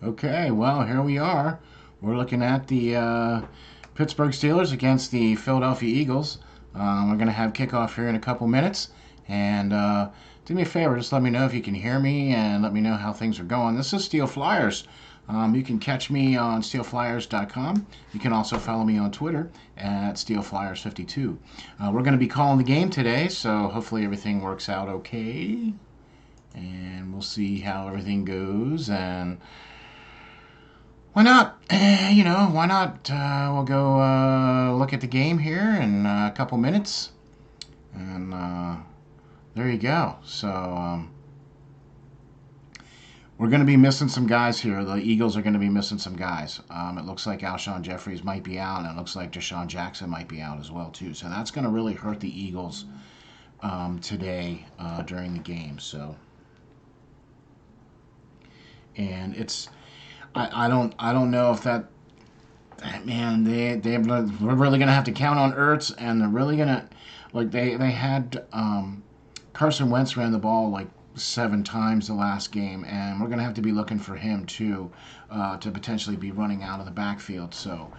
Okay, well, here we are. We're looking at the Pittsburgh Steelers against the Philadelphia Eagles. We're going to have kickoff here in a couple minutes. And do me a favor, just let me know if you can hear me and let me know how things are going. This is SteelFlyers. You can catch me on SteelFlyers.com. You can also follow me on Twitter at SteelFlyers52. We're going to be calling the game today, so hopefully everything works out okay. And we'll see how everything goes. And why not? Why not? We'll go look at the game here in a couple minutes. And there you go. So we're going to be missing some guys here. The Eagles are going to be missing some guys. It looks like Alshon Jeffries might be out, and it looks like Deshaun Jackson might be out as well, too. So that's going to really hurt the Eagles today during the game. So, and it's I don't know if that man we're really gonna have to count on Ertz, and they're really gonna they had Carson Wentz ran the ball like 7 times the last game, and we're gonna have to be looking for him too to potentially be running out of the backfield. So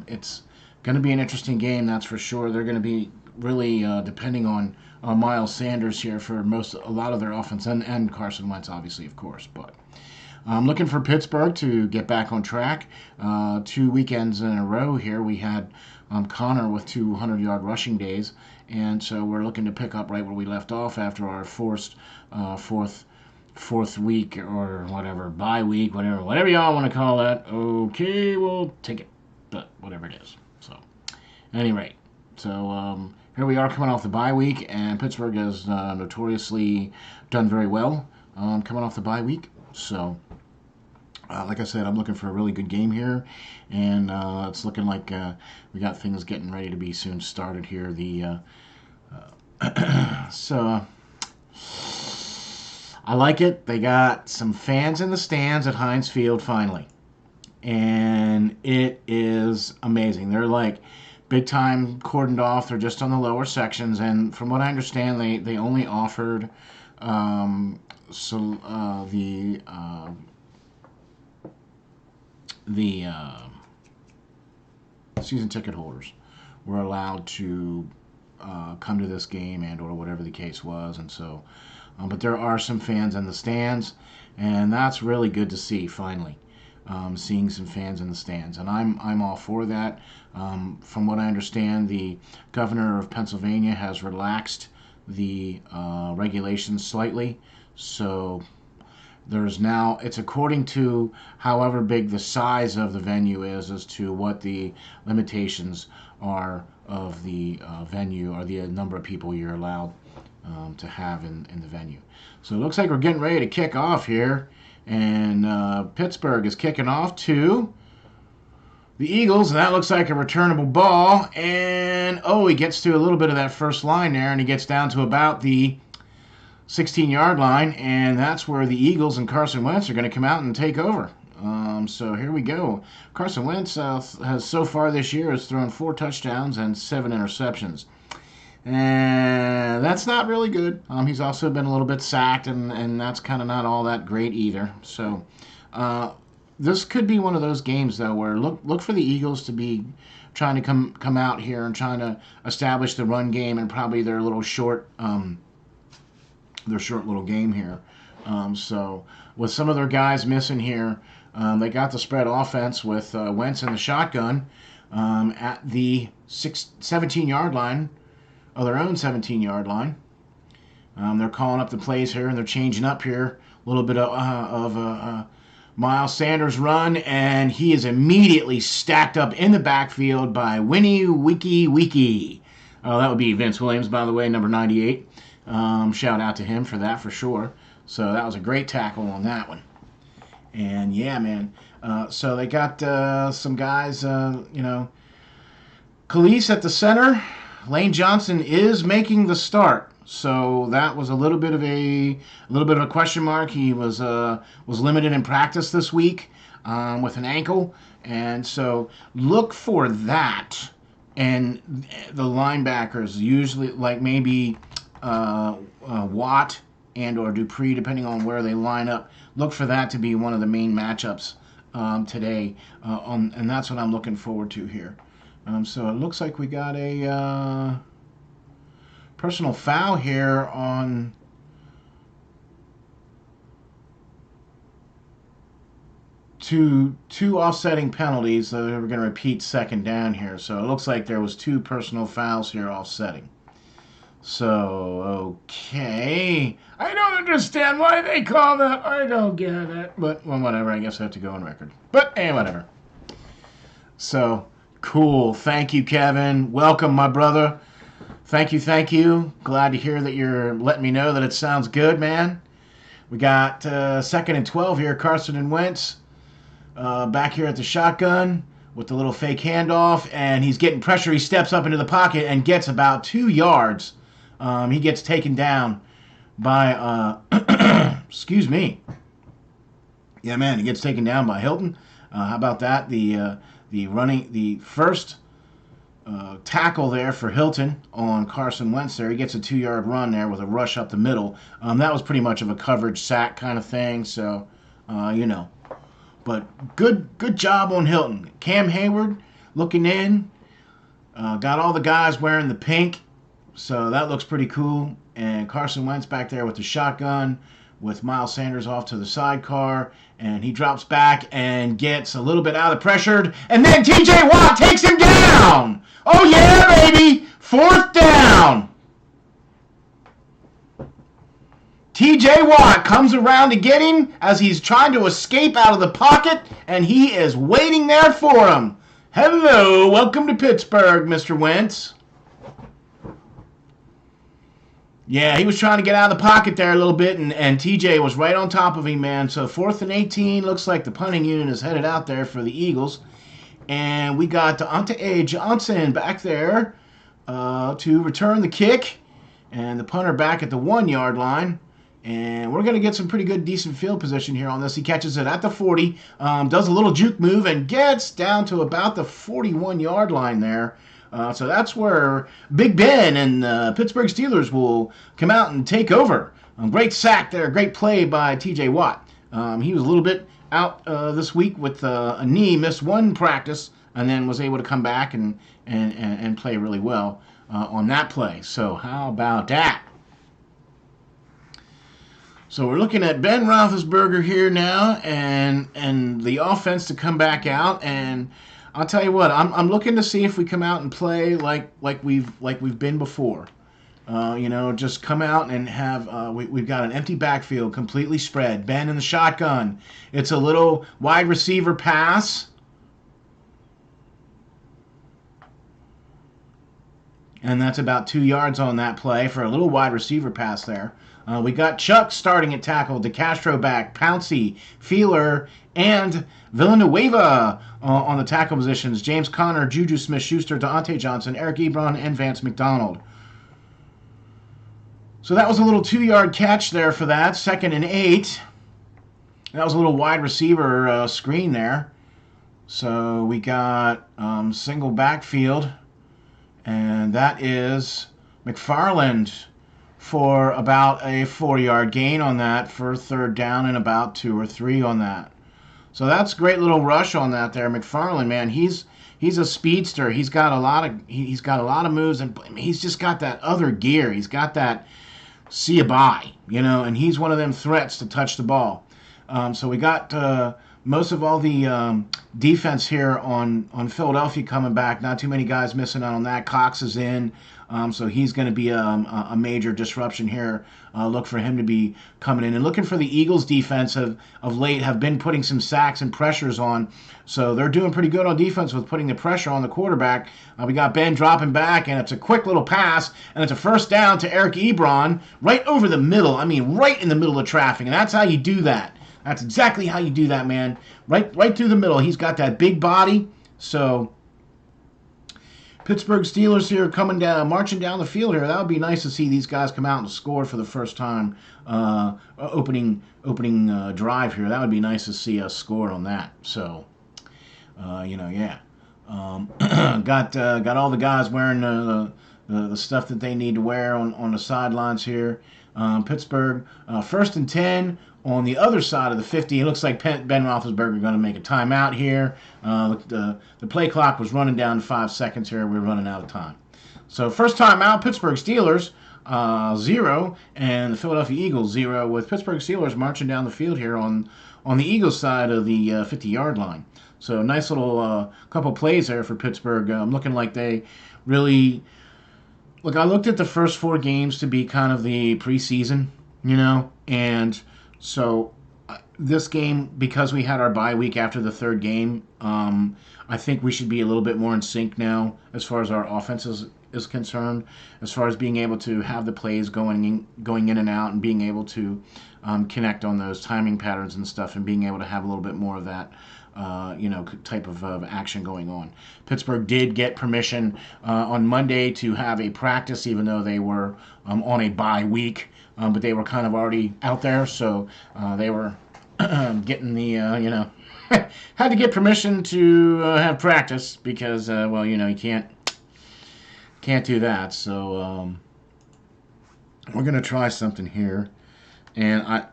it's gonna be an interesting game, that's for sure. They're gonna be really depending on Miles Sanders here for a lot of their offense, and Carson Wentz obviously, of course, but. I'm looking for Pittsburgh to get back on track. 2 weekends in a row here, we had Connor with 200-yard rushing days, and so we're looking to pick up right where we left off after our fourth week or whatever, bye week, whatever y'all want to call that. Okay, we'll take it, but whatever it is. So, at any rate, so here we are coming off the bye week, and Pittsburgh has notoriously done very well coming off the bye week. So, like I said, I'm looking for a really good game here, and it's looking like we got things getting ready to be soon started here. So I like it. They got some fans in the stands at Heinz Field finally, and it is amazing. They're like big time cordoned off. They're just on the lower sections, and from what I understand, they only offered the season ticket holders were allowed to come to this game and or whatever the case was, and so but there are some fans in the stands, and that's really good to see finally. Seeing some fans in the stands, and I'm all for that. From what I understand, the governor of Pennsylvania has relaxed the regulations slightly, so there's now, it's according to however big the size of the venue is as to what the limitations are of the venue, or the number of people you're allowed to have in the venue. So it looks like we're getting ready to kick off here, and Pittsburgh is kicking off to the Eagles, and that looks like a returnable ball, and he gets to a little bit of that first line there, and he gets down to about the 16-yard line, and that's where the Eagles and Carson Wentz are going to come out and take over. So here we go. Carson Wentz has so far this year has thrown 4 touchdowns and 7 interceptions. And that's not really good. He's also been a little bit sacked, and that's kind of not all that great either. So this could be one of those games, though, where look for the Eagles to be trying to come out here and trying to establish the run game, and probably their short little game here. So with some of their guys missing here, they got the spread offense with Wentz in the shotgun at the 17-yard line, of their own 17-yard line. They're calling up the plays here, and they're changing up here a little bit of Miles Sanders run, and he is immediately stacked up in the backfield by Winnie Wiki. That would be Vince Williams, by the way, number 98. Shout out to him for that, for sure. So that was a great tackle on that one. And yeah, man. So they got some guys, Khalees at the center. Lane Johnson is making the start. So that was a little bit of a question mark. He was limited in practice this week with an ankle, and so look for that. And the linebackers usually, like maybe Watt and or Dupree, depending on where they line up. Look for that to be one of the main matchups today, and that's what I'm looking forward to here. So it looks like we got a personal foul here on two offsetting penalties. So we're going to repeat second down here. So it looks like there was 2 personal fouls here offsetting. So, okay. I don't understand why they call that. I don't get it. But, well, whatever. I guess I have to go on record. But, hey, whatever. So, cool. Thank you, Kevin. Welcome, my brother. Thank you, thank you. Glad to hear that you're letting me know that it sounds good, man. We got 2nd and 12 here. Carson Wentz back here at the shotgun with the little fake handoff. And he's getting pressure. He steps up into the pocket and gets about 2 yards. He gets taken down by, excuse me. Yeah, man, he gets taken down by Hilton. How about that? The first tackle there for Hilton on Carson Wentz there. He gets a 2-yard run there with a rush up the middle. That was pretty much of a coverage sack kind of thing. So, you know. But good job on Hilton. Cam Hayward looking in. Got all the guys wearing the pink. So that looks pretty cool. And Carson Wentz back there with the shotgun with Miles Sanders off to the sidecar. And he drops back and gets a little bit out of pressured. And then T.J. Watt takes him down. Oh, yeah, baby. 4th down. T.J. Watt comes around to get him as he's trying to escape out of the pocket. And he is waiting there for him. Hello. Welcome to Pittsburgh, Mr. Wentz. Yeah, he was trying to get out of the pocket there a little bit, and TJ was right on top of him, man. So 4th and 18, looks like the punting unit is headed out there for the Eagles. And we got Deontay Johnson back there to return the kick. And the punter back at the 1-yard line. And we're going to get some pretty good, decent field position here on this. He catches it at the 40, does a little juke move, and gets down to about the 41-yard line there. So that's where Big Ben and the Pittsburgh Steelers will come out and take over. Great sack there. Great play by T.J. Watt. He was a little bit out this week with a knee, missed 1 practice, and then was able to come back and play really well on that play. So how about that? So we're looking at Ben Roethlisberger here now and the offense to come back out, and I'll tell you what, I'm looking to see if we come out and play like we've been before. Just come out and have we've got an empty backfield completely spread. Ben in the shotgun. It's a little wide receiver pass. And that's about 2 yards on that play for a little wide receiver pass there. We got Chuck starting at tackle, DeCastro back, Pouncey, Feeler, and Villanueva on the tackle positions. James Conner, Juju Smith-Schuster, Deontay Johnson, Eric Ebron, and Vance McDonald. So that was a little 2-yard catch there for that. 2nd and 8. That was a little wide receiver screen there. So we got single backfield. And that is McFarland for about a 4-yard gain on that for 3rd down and about 2 or 3 on that. So that's a great little rush on that there. McFarland, man, he's a speedster. He's got a lot of moves, and he's just got that other gear. He's got that see you bye, and he's one of them threats to touch the ball. So we got most of all the defense here on Philadelphia coming back. Not too many guys missing out on that. Cox is in, so he's going to be a major disruption here. Look for him to be coming in. And looking for the Eagles' defense of late have been putting some sacks and pressures on. So they're doing pretty good on defense with putting the pressure on the quarterback. We got Ben dropping back, and it's a quick little pass, and it's a 1st down to Eric Ebron right over the middle. I mean, right in the middle of traffic, and that's how you do that. That's exactly how you do that, man. Right through the middle. He's got that big body. So Pittsburgh Steelers here coming down, marching down the field here. That would be nice to see these guys come out and score for the first time. Opening drive here. That would be nice to see us score on that. So, yeah. Got all the guys wearing the stuff that they need to wear on the sidelines here. Pittsburgh, 1st and 10 on the other side of the 50. It looks like Ben Roethlisberger going to make a timeout here. The play clock was running down to 5 seconds here. We're running out of time. So first timeout, Pittsburgh Steelers 0 and the Philadelphia Eagles 0, with Pittsburgh Steelers marching down the field here on the Eagles side of the 50-yard line. So nice little couple plays there for Pittsburgh. Looking like they really... Look, I looked at the first 4 games to be kind of the preseason, and so this game, because we had our bye week after the 3rd game, I think we should be a little bit more in sync now as far as our offense is concerned, as far as being able to have the plays going in and out and being able to connect on those timing patterns and stuff, and being able to have a little bit more of that type of action going on. Pittsburgh did get permission on Monday to have a practice, even though they were on a bye week, but they were kind of already out there, so they were getting the, had to get permission to have practice because, you can't do that. So we're going to try something here, and I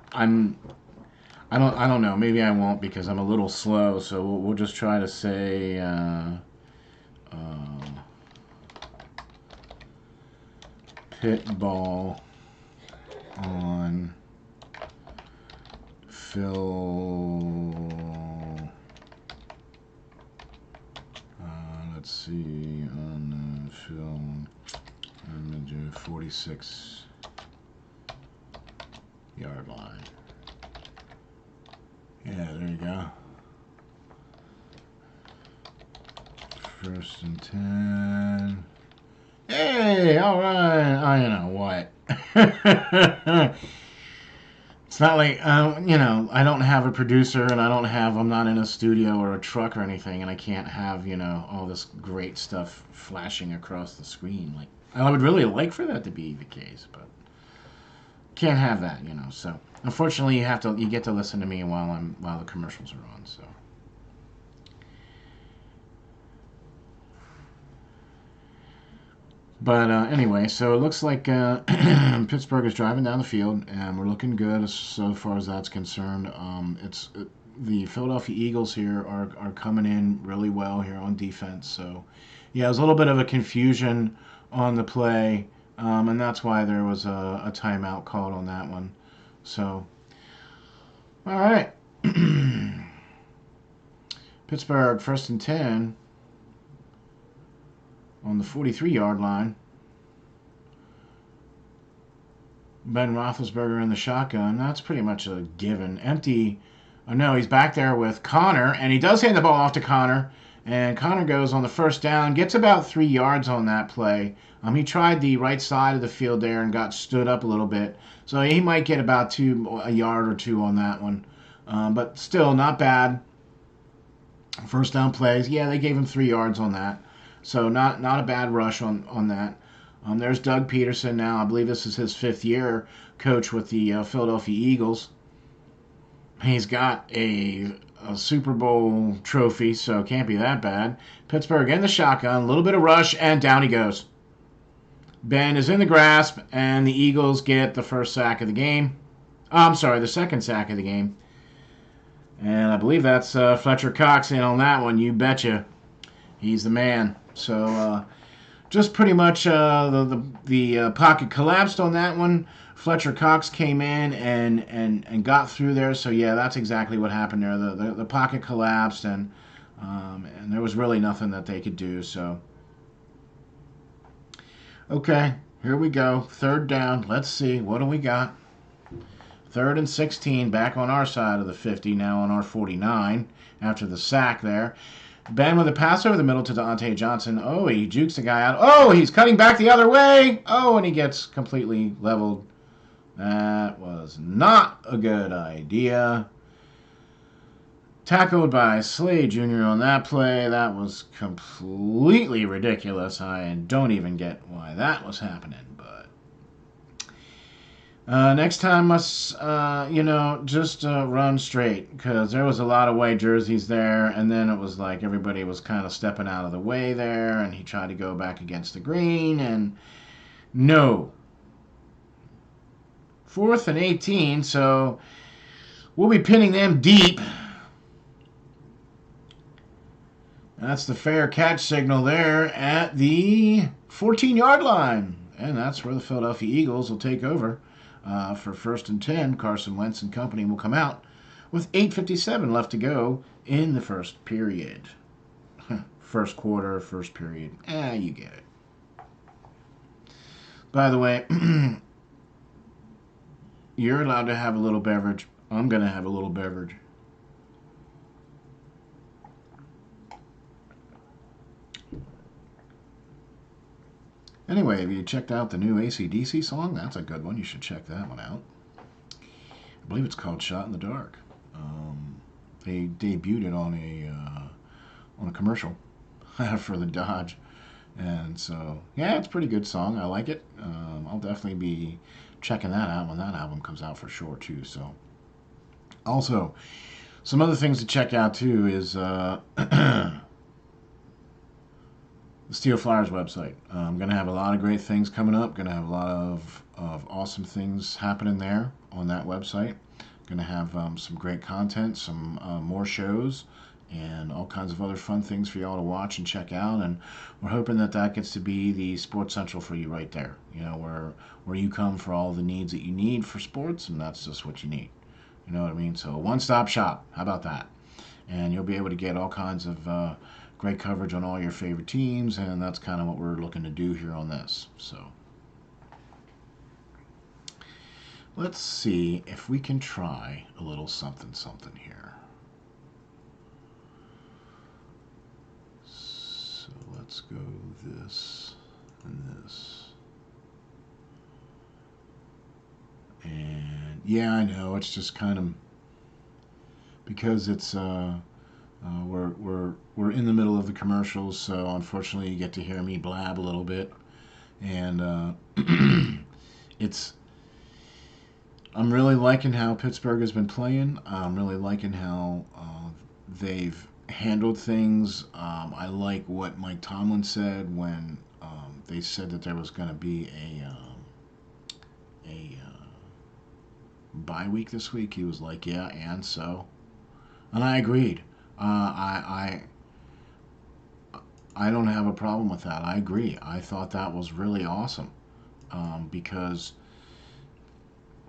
don't know. Maybe I won't because I'm a little slow. So we'll just try to say pit ball on Phil. Let's see, on Phil. I'm gonna do 46-yard line. Yeah, there you go. 1st and 10. Hey, all right. You know what? It's not like, I don't have a producer, and I'm not in a studio or a truck or anything, and I can't have, all this great stuff flashing across the screen. Like, I would really like for that to be the case, but can't have that, so. Unfortunately, you get to listen to me while the commercials are on. So, but anyway, so it looks like Pittsburgh is driving down the field, and we're looking good so far as that's concerned. The Philadelphia Eagles here are coming in really well here on defense. So, yeah, it was a little bit of a confusion on the play, and that's why there was a timeout called on that one. So, all right. Pittsburgh 1st and 10 on the 43-yard line. Ben Roethlisberger in the shotgun. That's pretty much a given. Empty. Oh, no, he's back there with Connor, and he does hand the ball off to Connor. And Connor goes on the 1st down, gets about 3 yards on that play. He tried the right side of the field there and got stood up a little bit. So he might get about a yard or 2 on that one. But still, not bad. 1st down plays. Yeah, they gave him 3 yards on that. So not a bad rush on that. There's Doug Peterson now. I believe this is his 5th year coach with the Philadelphia Eagles. He's got a Super Bowl trophy, so it can't be that bad. Pittsburgh in the shotgun, a little bit of rush, and down he goes. Ben is in the grasp, and the Eagles get the 1st sack of the game. I'm sorry, the 2nd sack of the game. And I believe that's Fletcher Cox in on that one. You betcha. He's the man. So just pretty much the pocket collapsed on that one. Fletcher Cox came in and got through there. So, yeah, that's exactly what happened there. The pocket collapsed, and there was really nothing that they could do. So, okay, here we go. 3rd down. Let's see. What do we got? 3rd and 16, back on our side of the 50, now on our 49 after the sack there. Ben with a pass over the middle to Deontay Johnson. Oh, he jukes the guy out. Oh, he's cutting back the other way. Oh, and he gets completely leveled. That was not a good idea. Tackled by Slade Jr. on that play. That was completely ridiculous. I don't even get why that was happening, but next time let's, just run straight, because there was a lot of white jerseys there, and then it was like everybody was kind of stepping out of the way there, and he tried to go back against the green, and no. 4th and 18, so we'll be pinning them deep. That's the fair catch signal there at the 14-yard line. And that's where the Philadelphia Eagles will take over for 1st and 10. Carson Wentz and company will come out with 8:57 left to go in the first period. First quarter, first period. You get it. By the way, you're allowed to have a little beverage. I'm going to have a little beverage. Anyway, have you checked out the new AC/DC song? That's a good one. You should check that one out. I believe it's called Shot in the Dark. They debuted it on a commercial for the Dodge. And so, yeah, it's a pretty good song. I like it. I'll definitely be checking that out when that album comes out for sure, too. So, also, some other things to check out, too, is the SteelFlyers website. I'm going to have a lot of great things coming up. Going to have a lot of awesome things happening there on that website. Going to have some great content, some more shows, and all kinds of other fun things for y'all to watch and check out. And we're hoping that gets to be the Sports Central for you right there. You know, where you come for all the needs that you need for sports, and that's just what you need. You know what I mean? So a one-stop shop. How about that? And you'll be able to get all kinds of great coverage on all your favorite teams, and that's kind of what we're looking to do here on this. So let's see if we can try a little something here. So let's go this and this. And yeah, I know it's just kind of because it's we're in the middle of the commercials, so unfortunately you get to hear me blab a little bit, and I'm really liking how Pittsburgh has been playing. I'm really liking how they've handled things. I like what Mike Tomlin said when they said that there was going to be a bye week this week. He was like, yeah, and so, and I agreed. I don't have a problem with that. I agree. I thought that was really awesome because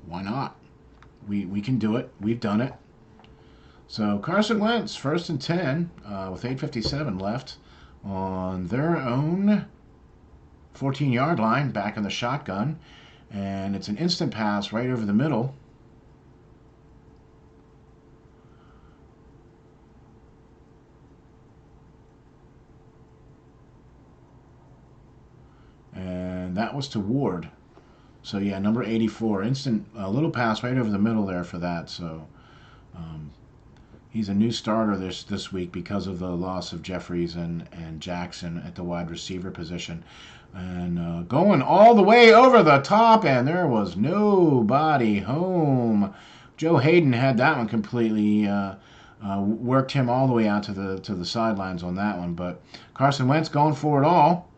why not? We can do it. We've done it. So Carson Wentz, 1st and 10 with 8:57 left on their own 14-yard line, back in the shotgun, and it's an instant pass right over the middle. And that was to Ward. So yeah, number 84, instant little pass right over the middle there for that. So he's a new starter this week because of the loss of Jeffries and Jackson at the wide receiver position, and going all the way over the top, and there was nobody home. Joe Hayden had that one completely. Worked him all the way out to the sidelines on that one, but Carson Wentz going for it all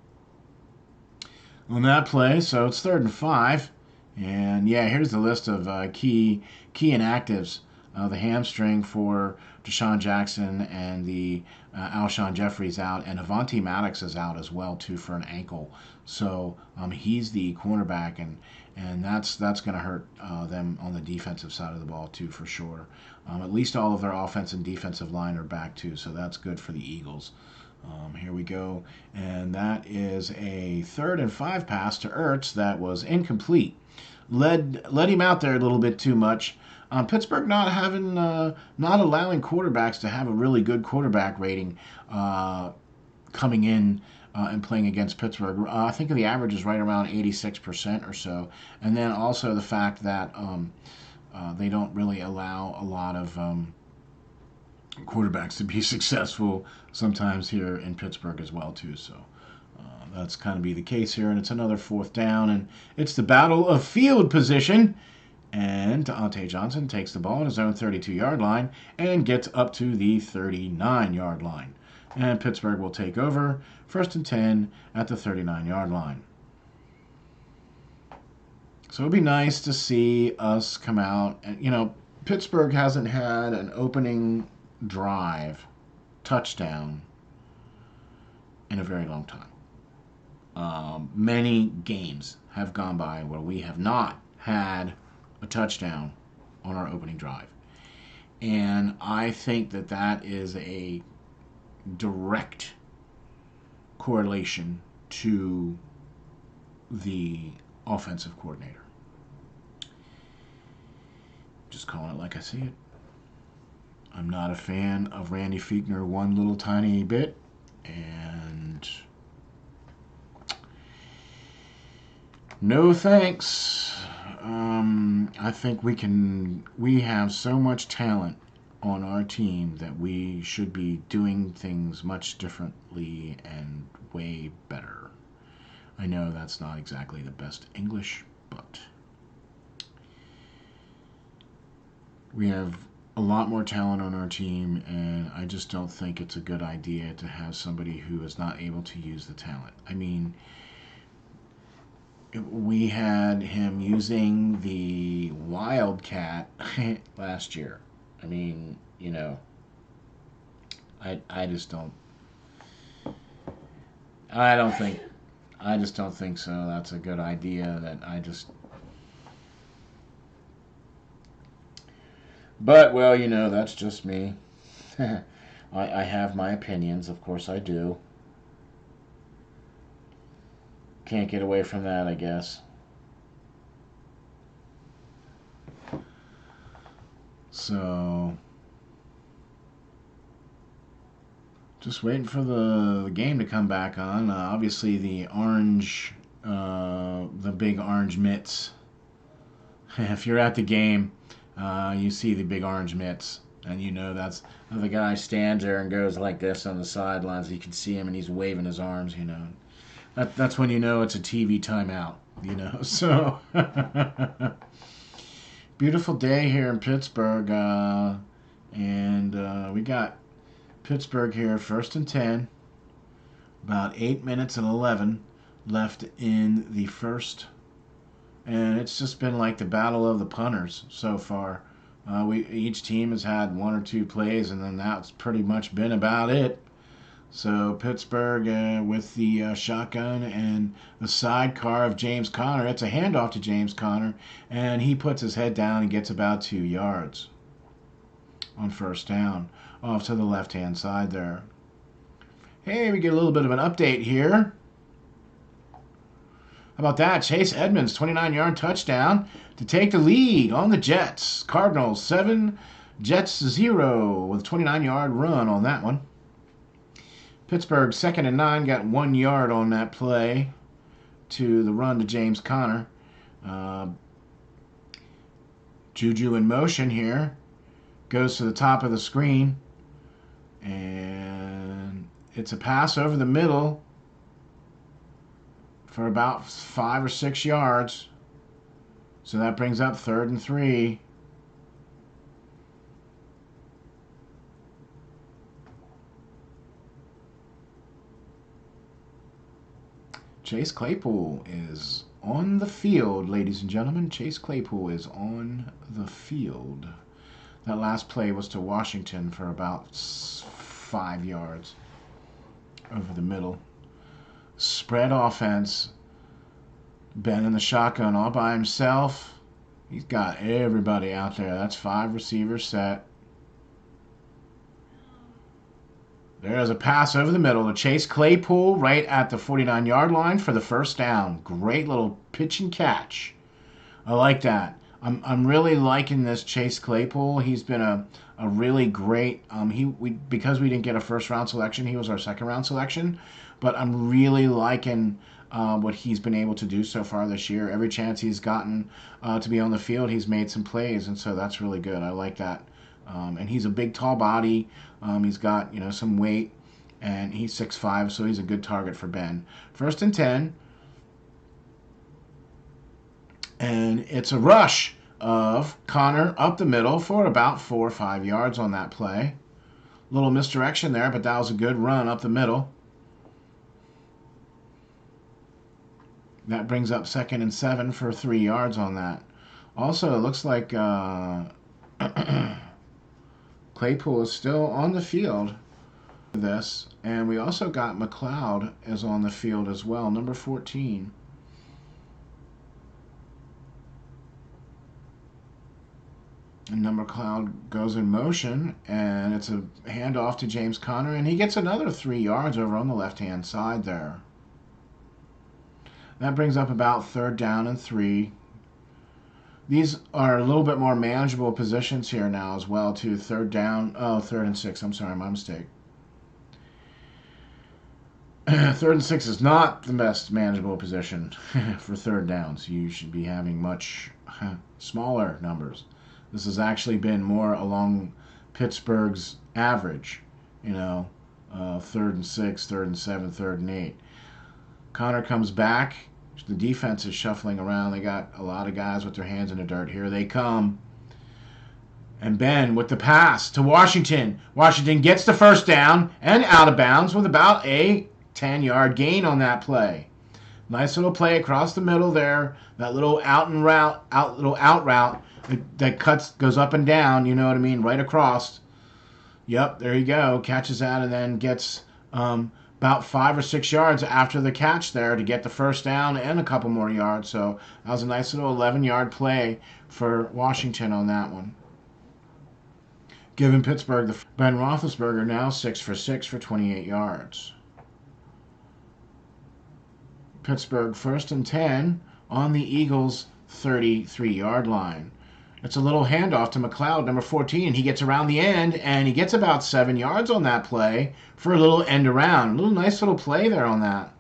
on that play. So it's 3rd and 5, and yeah, here's the list of key inactives. The hamstring for Deshaun Jackson and the Alshon Jeffries out, and Avonte Maddox is out as well too for an ankle. So he's the cornerback, and that's going to hurt them on the defensive side of the ball too for sure. At least all of their offense and defensive line are back too, so that's good for the Eagles. Here we go, and that is a 3rd and 5 pass to Ertz that was incomplete. Led him out there a little bit too much. Pittsburgh not allowing quarterbacks to have a really good quarterback rating coming in and playing against Pittsburgh. I think the average is right around 86% or so, and then also the fact that they don't really allow a lot of quarterbacks to be successful sometimes here in Pittsburgh as well too. So that's kind of be the case here, and it's another 4th down, and it's the battle of field position. And Deontay Johnson takes the ball on his own 32-yard line and gets up to the 39-yard line. And Pittsburgh will take over, 1st and 10 at the 39-yard line. So it'd be nice to see us come out. And, Pittsburgh hasn't had an opening drive touchdown in a very long time. Many games have gone by where we have not had a touchdown on our opening drive. And I think that that is a direct correlation to the offensive coordinator. Just calling it like I see it. I'm not a fan of Randy Fichtner one little tiny bit, and no thanks. I think we have so much talent on our team that we should be doing things much differently and way better. I know that's not exactly the best English, but we have a lot more talent on our team, and I just don't think it's a good idea to have somebody who is not able to use the talent. I mean, we had him using the Wildcat last year. I mean, I just don't. I just don't think so. That's a good idea. But, well, that's just me. I have my opinions, of course I do. Can't get away from that, I guess. So, just waiting for the game to come back on. Obviously, the big orange mitts. If you're at the game, you see the big orange mitts, and that's the guy stands there and goes like this on the sidelines. You can see him, and he's waving his arms. That's when it's a TV timeout. So beautiful day here in Pittsburgh, and we got Pittsburgh here, 1st and 10, about 8 minutes and 11 left in the first. And it's just been like the battle of the punters so far. Each team has had one or two plays, and then that's pretty much been about it. So Pittsburgh with the shotgun and the sidecar of James Conner. It's a handoff to James Conner, and he puts his head down and gets about 2 yards on 1st down off to the left-hand side there. Hey, we get a little bit of an update here. How about that? Chase Edmonds, 29-yard touchdown to take the lead on the Jets. Cardinals 7, Jets 0 with a 29-yard run on that one. Pittsburgh 2nd and 9, got 1 yard on that play to the run to James Conner. Juju in motion here. Goes to the top of the screen. And it's a pass over the middle for about 5 or 6 yards. So that brings up 3rd and 3. Chase Claypool is on the field, ladies and gentlemen. Chase Claypool is on the field. That last play was to Washington for about 5 yards over the middle. Spread offense. Ben in the shotgun all by himself. He's got everybody out there. That's 5 receivers set. There's a pass over the middle to Chase Claypool right at the 49-yard line for the 1st down. Great little pitch and catch. I like that. I'm really liking this Chase Claypool. He's been a really great. Because we didn't get a 1st-round selection, he was our 2nd-round selection. But I'm really liking what he's been able to do so far this year. Every chance he's gotten to be on the field, he's made some plays, and so that's really good. I like that. And he's a big, tall body. He's got some weight, and he's 6'5", so he's a good target for Ben. 1st and 10, and it's a rush of Conner up the middle for about 4 or 5 yards on that play. Little misdirection there, but that was a good run up the middle. That brings up 2nd and 7 for 3 yards on that. Also, it looks like Claypool is still on the field for this. And we also got McLeod is on the field as well, number 14. And number McLeod goes in motion, and it's a handoff to James Conner, and he gets another 3 yards over on the left-hand side there. That brings up about 3rd down and 3. These are a little bit more manageable positions here now as well, too. 3rd down. Oh, 3rd and 6. I'm sorry, my mistake. 3rd and 6 is not the best manageable position for 3rd downs. You should be having much smaller numbers. This has actually been more along Pittsburgh's average, 3rd and 6, 3rd and 7, 3rd and 8. Conner comes back. The defense is shuffling around. They got a lot of guys with their hands in the dirt. Here they come. And Ben with the pass to Washington. Washington gets the 1st down and out of bounds with about a 10-yard gain on that play. Nice little play across the middle there. That little out route that goes up and down, you know what I mean, right across. Yep, there you go. Catches that and then gets about 5 or 6 yards after the catch there to get the 1st down and a couple more yards. So that was a nice little 11-yard play for Washington on that one. Giving Pittsburgh the Ben Roethlisberger now 6 for 6 for 28 yards. Pittsburgh 1st and 10 on the Eagles' 33-yard line. It's a little handoff to McLeod, number 14. He gets around the end, and he gets about 7 yards on that play for a little end around. A little nice little play there on that.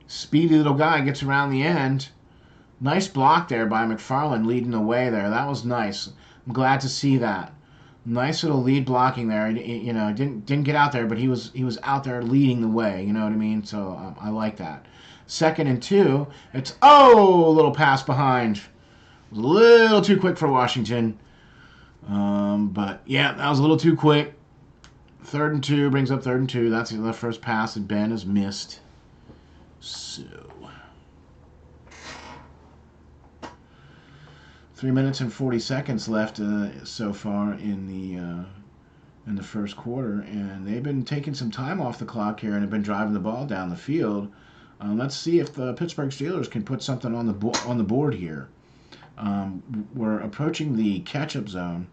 Speedy little guy gets around the end. Nice block there by McFarland leading the way there. That was nice. I'm glad to see that. Nice little lead blocking there. Didn't get out there, but he was out there leading the way. You know what I mean? So I like that. 2nd and 2. It's a little pass behind. It was a little too quick for Washington. But yeah, that was a little too quick. 3rd and 2 brings up 3rd and 2. That's the first pass that Ben has missed. So 3 minutes and 40 seconds left so far in the first quarter, and they've been taking some time off the clock here and have been driving the ball down the field. Let's see if the Pittsburgh Steelers can put something on the board here. We're approaching the catch-up zone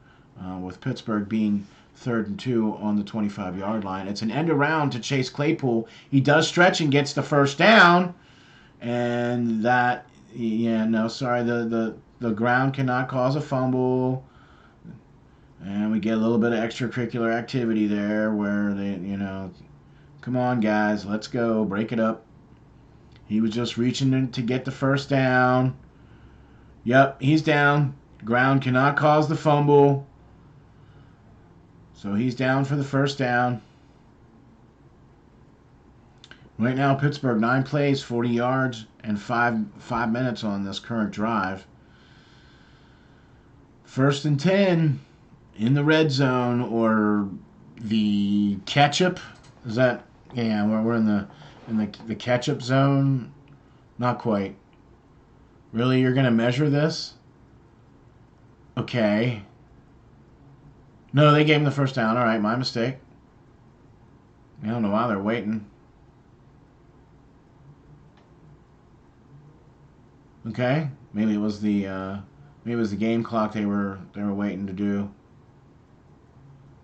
with Pittsburgh being 3rd and 2 on the 25-yard line. It's an end around to Chase Claypool. He does stretch and gets the 1st down, and that the ground cannot cause a fumble. And we get a little bit of extracurricular activity there where they, come on, guys, let's go, break it up. He was just reaching to get the 1st down. Yep, he's down. Ground cannot cause the fumble. So he's down for the 1st down. Right now, Pittsburgh, 9 plays, 40 yards, and 5 minutes on this current drive. 1st and 10 in the red zone or the catch-up. Is that? Yeah, we're in the catch-up zone. Not quite. Really, you're gonna measure this? Okay. No, they gave him the 1st down. All right, my mistake. I don't know why they're waiting. Okay, maybe it was the game clock they were waiting to do.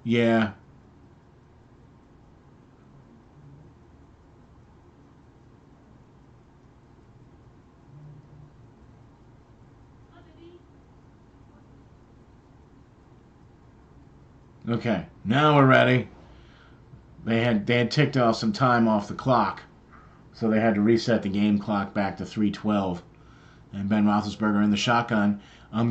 Yeah. Okay, now we're ready. They had ticked off some time off the clock, so they had to reset the game clock back to 3:12. And Ben Roethlisberger in the shotgun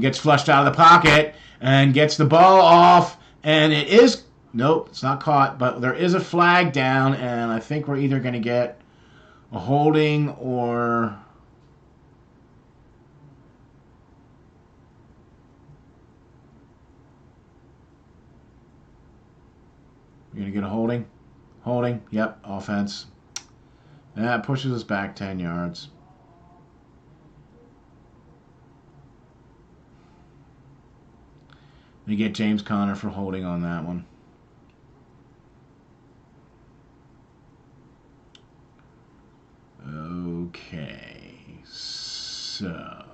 gets flushed out of the pocket and gets the ball off. And it is, nope, it's not caught, but there is a flag down. And I think we're either going to get a holding or... You're going to get a holding? Holding. Yep. Offense. That pushes us back 10 yards. We get James Conner for holding on that one. Okay, so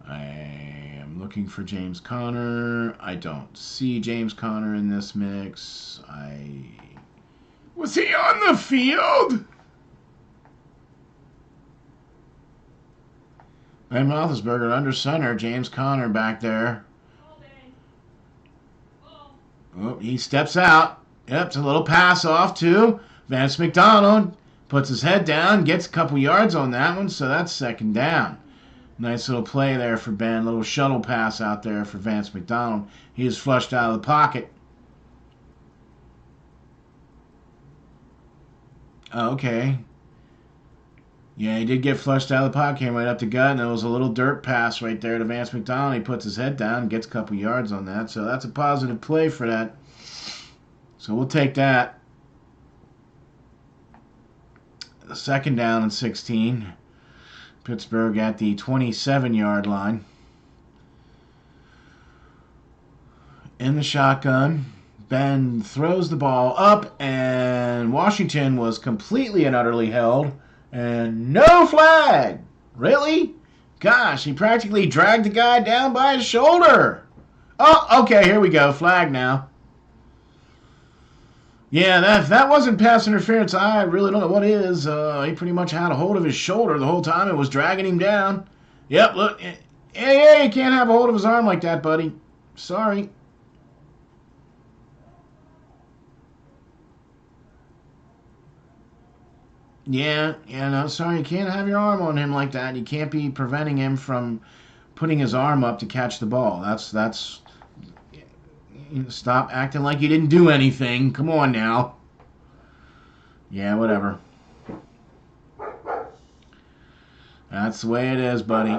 I am looking for James Conner. I don't see James Conner in this mix. Was he on the field? Ben Roethlisberger under center. James Conner back there. Oh, he steps out. Yep, it's a little pass off to Vance McDonald. Puts his head down, gets a couple yards on that one, so that's second down. Nice little play there for Ben. Little shuttle pass out there for Vance McDonald. He is flushed out of the pocket. Okay. Yeah, he did get flushed out of the pocket, came right up the gut, and there was a little dirt pass right there to Vance McDonald. He puts his head down and gets a couple yards on that, so that's a positive play for that. So we'll take that. Second down and 16. Pittsburgh at the 27-yard line. In the shotgun. Ben throws the ball up, and Washington was completely and utterly held. And no flag! Really? Gosh, he practically dragged the guy down by his shoulder. Oh, okay, here we go. Flag now. Yeah, if that wasn't pass interference, I really don't know what is. He pretty much had a hold of his shoulder the whole time and was dragging him down. Yep, look. Yeah, you can't have a hold of his arm like that, buddy. Sorry. Yeah, no, sorry. You can't have your arm on him like that. You can't be preventing him from putting his arm up to catch the ball. That's stop acting like you didn't do anything. Come on now. Yeah, whatever. That's the way it is, buddy.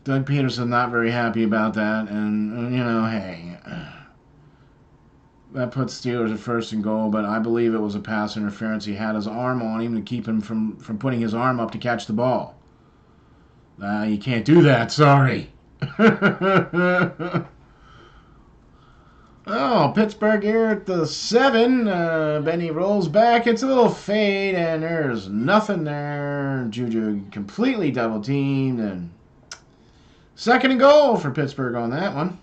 Doug Peterson not very happy about that, and hey, that puts Steelers at first and goal. But I believe it was a pass interference. He had his arm on him to keep him from putting his arm up to catch the ball. You can't do that. Sorry. Oh, Pittsburgh here at the 7. Benny rolls back. It's a little fade, and there's nothing there. Juju completely double teamed, and second and goal for Pittsburgh on that one.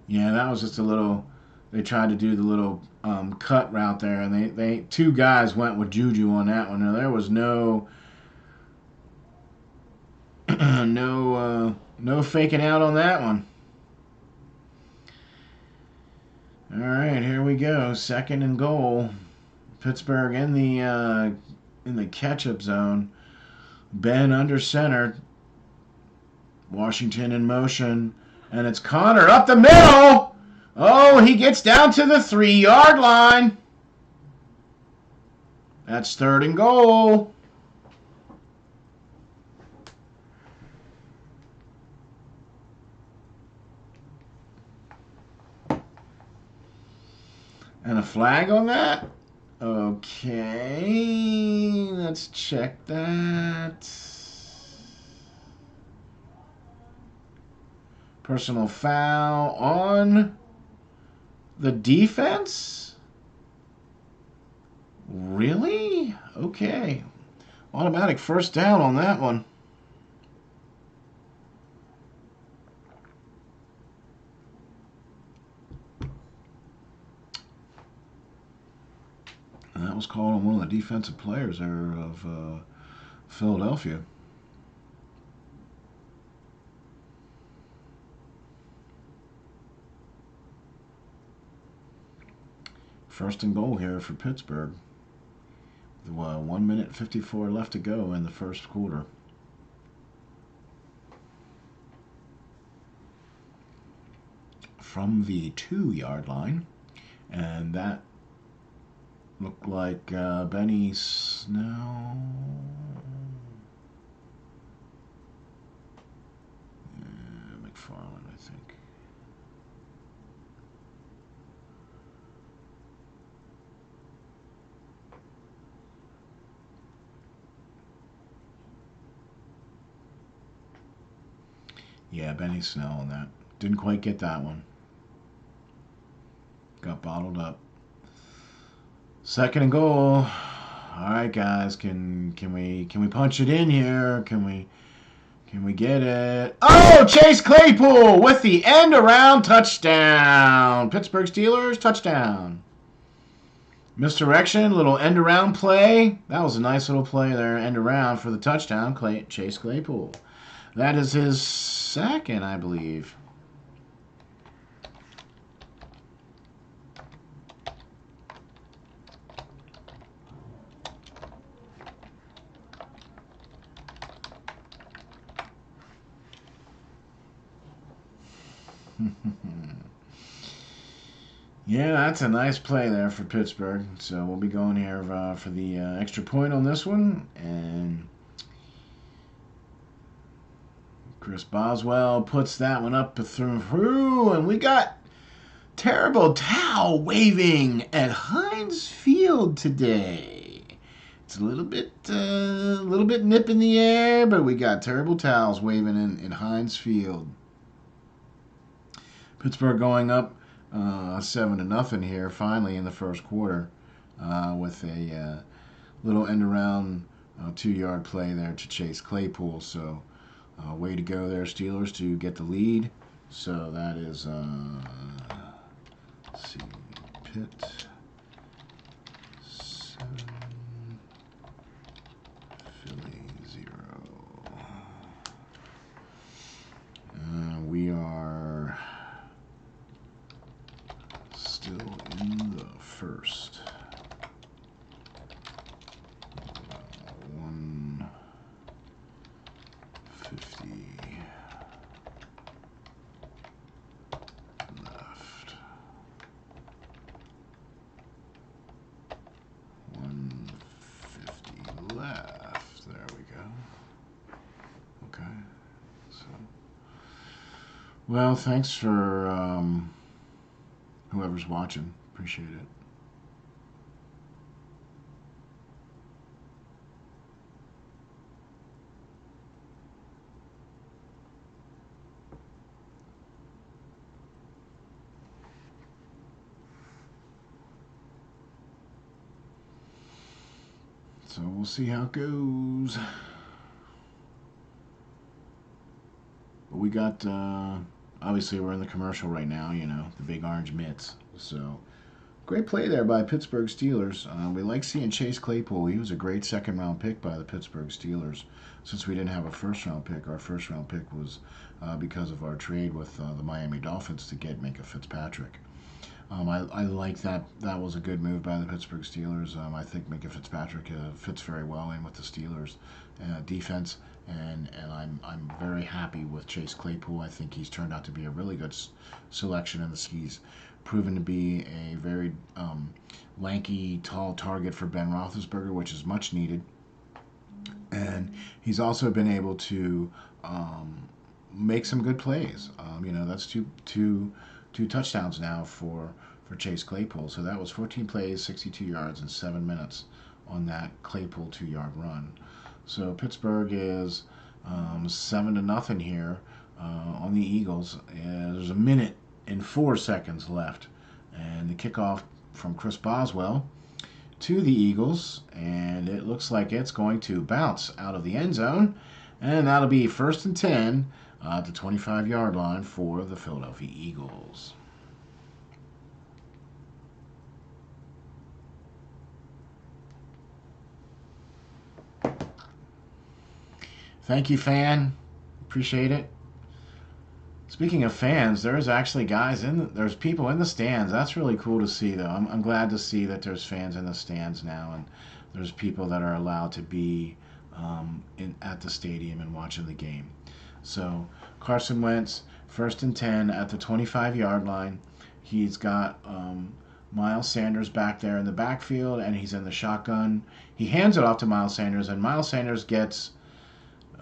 Yeah, that was just a little. They tried to do the little cut route there, and they two guys went with Juju on that one. Now there was no no faking out on that one. All right, here we go. Second and goal. Pittsburgh in the catch-up zone. Ben under center. Washington in motion, and it's Conner up the middle. Oh, he gets down to the 3-yard line. That's third and goal. And a flag on that? Okay, let's check that. Personal foul on the defense? Really? Okay. Automatic first down on that one. And that was called on one of the defensive players there of Philadelphia. First and goal here for Pittsburgh. With 1 minute 54 left to go in the first quarter. From the 2-yard line. And that looked like Benny Snell. I think. Yeah, Benny Snell on that. Didn't quite get that one. Got bottled up. Second and goal. All right, guys. Can we punch it in here? Can we get it? Oh, Chase Claypool with the end around touchdown. Pittsburgh Steelers touchdown. Misdirection, little end around play. That was a nice little play there, end around for the touchdown. Chase Claypool. That is his second, I believe. Yeah, that's a nice play there for Pittsburgh. So we'll be going here for the extra point on this one. And Chris Boswell puts that one up through. And we got terrible towel waving at Heinz Field today. It's a little bit nip in the air, but we got terrible towels waving in Heinz Field. Pittsburgh going up 7-0 here, finally in the first quarter, with a little end around 2-yard play there to Chase Claypool. So, way to go there, Steelers, to get the lead. So that is, let's see, Pitt 7, Philly 0. We are still in the first. 150 left. 150 left. There we go. Okay. So, well, thanks for whoever's watching. Appreciate it. So we'll see how it goes. But we got, obviously we're in the commercial right now, you know, the big orange mitts. So, great play there by Pittsburgh Steelers. We like seeing Chase Claypool. He was a great second-round pick by the Pittsburgh Steelers. Since we didn't have a first-round pick, our first-round pick was because of our trade with the Miami Dolphins to get Minka Fitzpatrick. I like that. That was a good move by the Pittsburgh Steelers. I think Minka Fitzpatrick fits very well in with the Steelers defense, and I'm very happy with Chase Claypool. I think he's turned out to be a really good selection in the He's proven to be a very lanky, tall target for Ben Roethlisberger, which is much needed. And he's also been able to make some good plays. You know, that's two touchdowns now for Chase Claypool. So that was 14 plays, 62 yards, and 7 minutes on that Claypool 2-yard run. So Pittsburgh is 7-0 here on the Eagles. There's a minute and 4 seconds left. And the kickoff from Chris Boswell to the Eagles. And it looks like it's going to bounce out of the end zone. And that'll be 1st and 10 at the 25-yard line for the Philadelphia Eagles. Thank you, fan. Appreciate it. Speaking of fans, there's actually there's people in the stands. That's really cool to see, though. I'm glad to see that there's fans in the stands now, and there's people that are allowed to be at the stadium and watching the game. So Carson Wentz, 1st and 10 at the 25-yard line. He's got Miles Sanders back there in the backfield, and he's in the shotgun. He hands it off to Miles Sanders, and Miles Sanders gets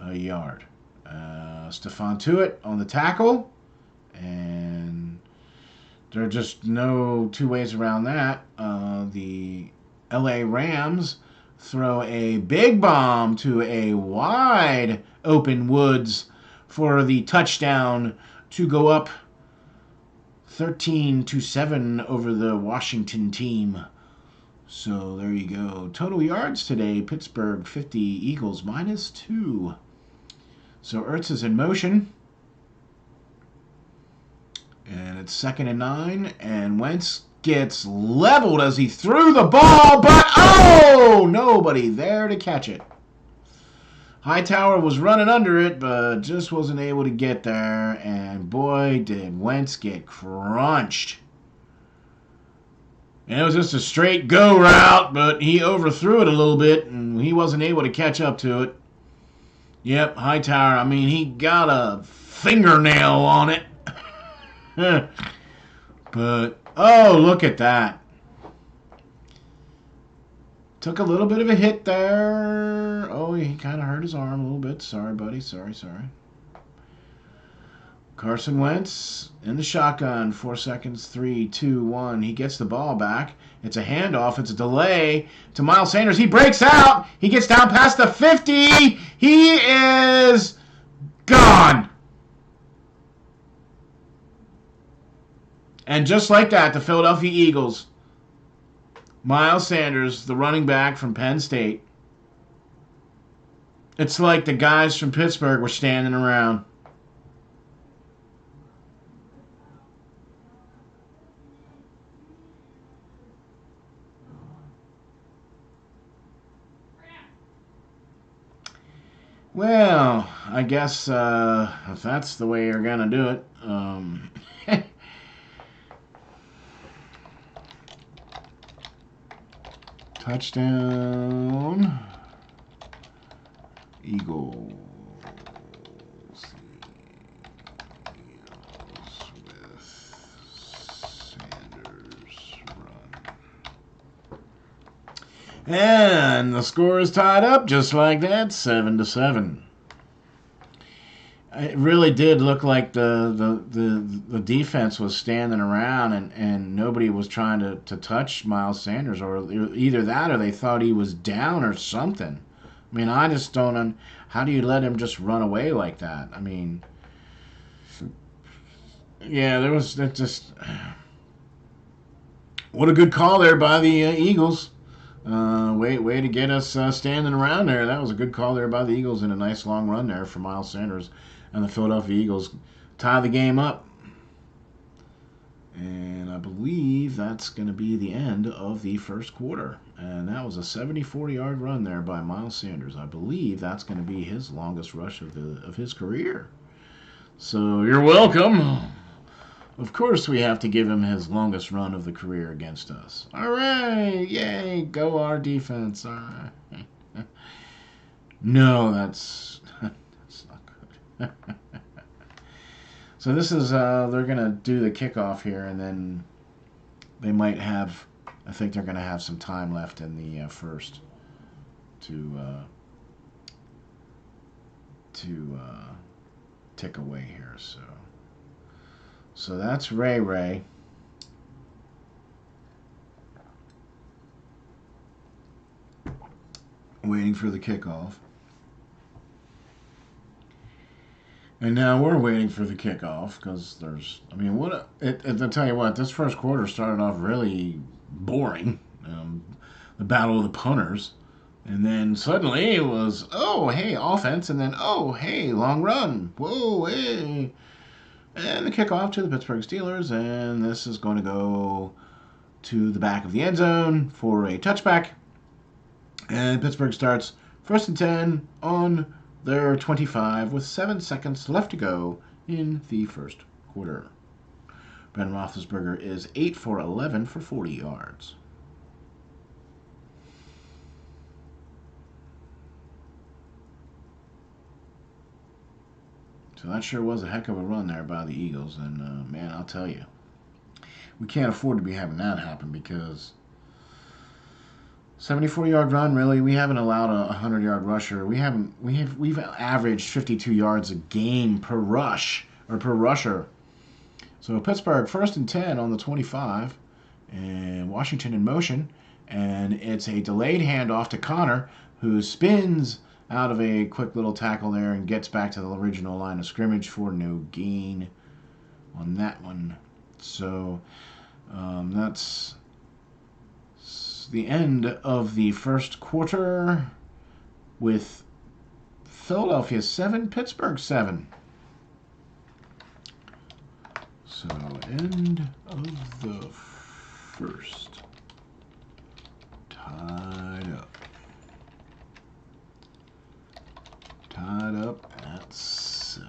a yard. Stephon Tuitt on the tackle, And there are just no two ways around that. The LA Rams throw a big bomb to a wide open Woods for the touchdown to go up 13-7 over the Washington team. So there you go. Total yards today, Pittsburgh 50, Eagles -2. So Ertz is in motion. And it's 2nd and 9, and Wentz gets leveled as he threw the ball, but nobody there to catch it. Hightower was running under it, but just wasn't able to get there, and boy, did Wentz get crunched. And it was just a straight go route, but he overthrew it a little bit, and he wasn't able to catch up to it. Yep, Hightower, I mean, he got a fingernail on it. But, look at that. Took a little bit of a hit there. Oh, he kind of hurt his arm a little bit. Sorry, buddy. Sorry. Carson Wentz in the shotgun. 4 seconds. 3, 2, 1. He gets the ball back. It's a handoff. It's a delay to Miles Sanders. He breaks out. He gets down past the 50. He is gone. And just like that, the Philadelphia Eagles, Miles Sanders, the running back from Penn State, it's like the guys from Pittsburgh were standing around. Well, I guess if that's the way you're going to do it, touchdown, Eagles with Sanders run. And the score is tied up just like that, 7-7. It really did look like the defense was standing around and nobody was trying to touch Miles Sanders, or either that or they thought he was down or something. I mean, I just don't. How do you let him just run away like that? I mean, yeah, there was that just. What a good call there by the Eagles. Way to get us standing around there. That was a good call there by the Eagles and a nice long run there for Miles Sanders. And the Philadelphia Eagles tie the game up. And I believe that's going to be the end of the first quarter. And that was a 74-yard run there by Miles Sanders. I believe that's going to be his longest rush of his career. So you're welcome. Of course we have to give him his longest run of the career against us. All right. Yay. Go our defense. All right. No, that's not good. So this is, they're going to do the kickoff here, and then they might have, I think they're going to have some time left in the first to tick away here. So that's Ray. Waiting for the kickoff. And now we're waiting for the kickoff because I'll tell you what, this first quarter started off really boring. The battle of the punters. And then suddenly it was, hey, offense. And then, hey, long run. Whoa, hey. And the kickoff to the Pittsburgh Steelers. And this is going to go to the back of the end zone for a touchback. And Pittsburgh starts 1st and 10 on their 25 with 7 seconds left to go in the first quarter. Ben Roethlisberger is 8 for 11 for 40 yards. So that sure was a heck of a run there by the Eagles. And, man, I'll tell you, we can't afford to be having that happen because 74-yard run, really? We haven't allowed a 100-yard rusher. We've averaged 52 yards a game per rush or per rusher So Pittsburgh 1st and 10 on the 25, and Washington in motion, and it's a delayed handoff to Connor, who spins out of a quick little tackle there and gets back to the original line of scrimmage for no gain on that one. So that's the end of the first quarter with Philadelphia 7, Pittsburgh 7. So end of the first. Tied up. Tied up at 7.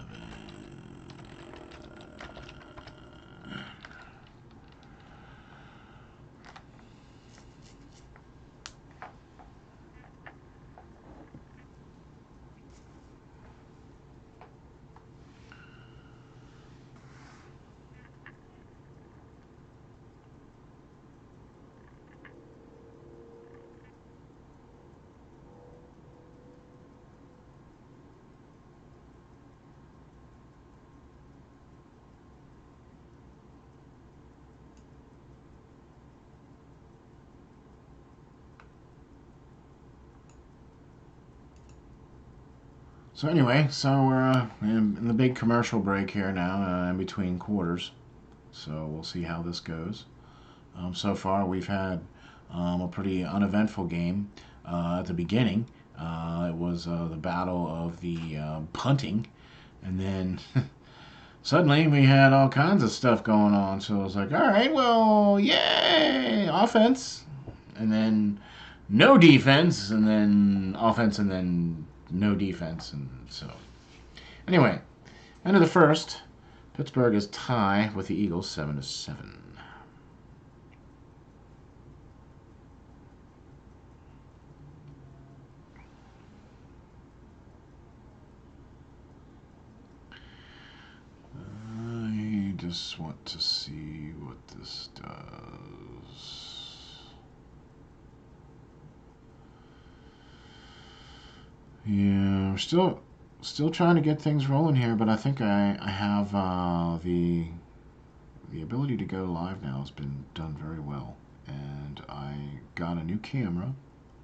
So anyway, we're in the big commercial break here now, in between quarters. So we'll see how this goes. So far, we've had a pretty uneventful game at the beginning. It was the battle of the punting, and then suddenly we had all kinds of stuff going on. So I was like, all right, well, yay, offense, and then no defense, and then offense, and then no defense. And so anyway, end of the first, Pittsburgh is tie with the Eagles 7-7. I just want to see what this does. Yeah, we're still trying to get things rolling here, but I think I have the ability to go live now has been done very well, and I got a new camera,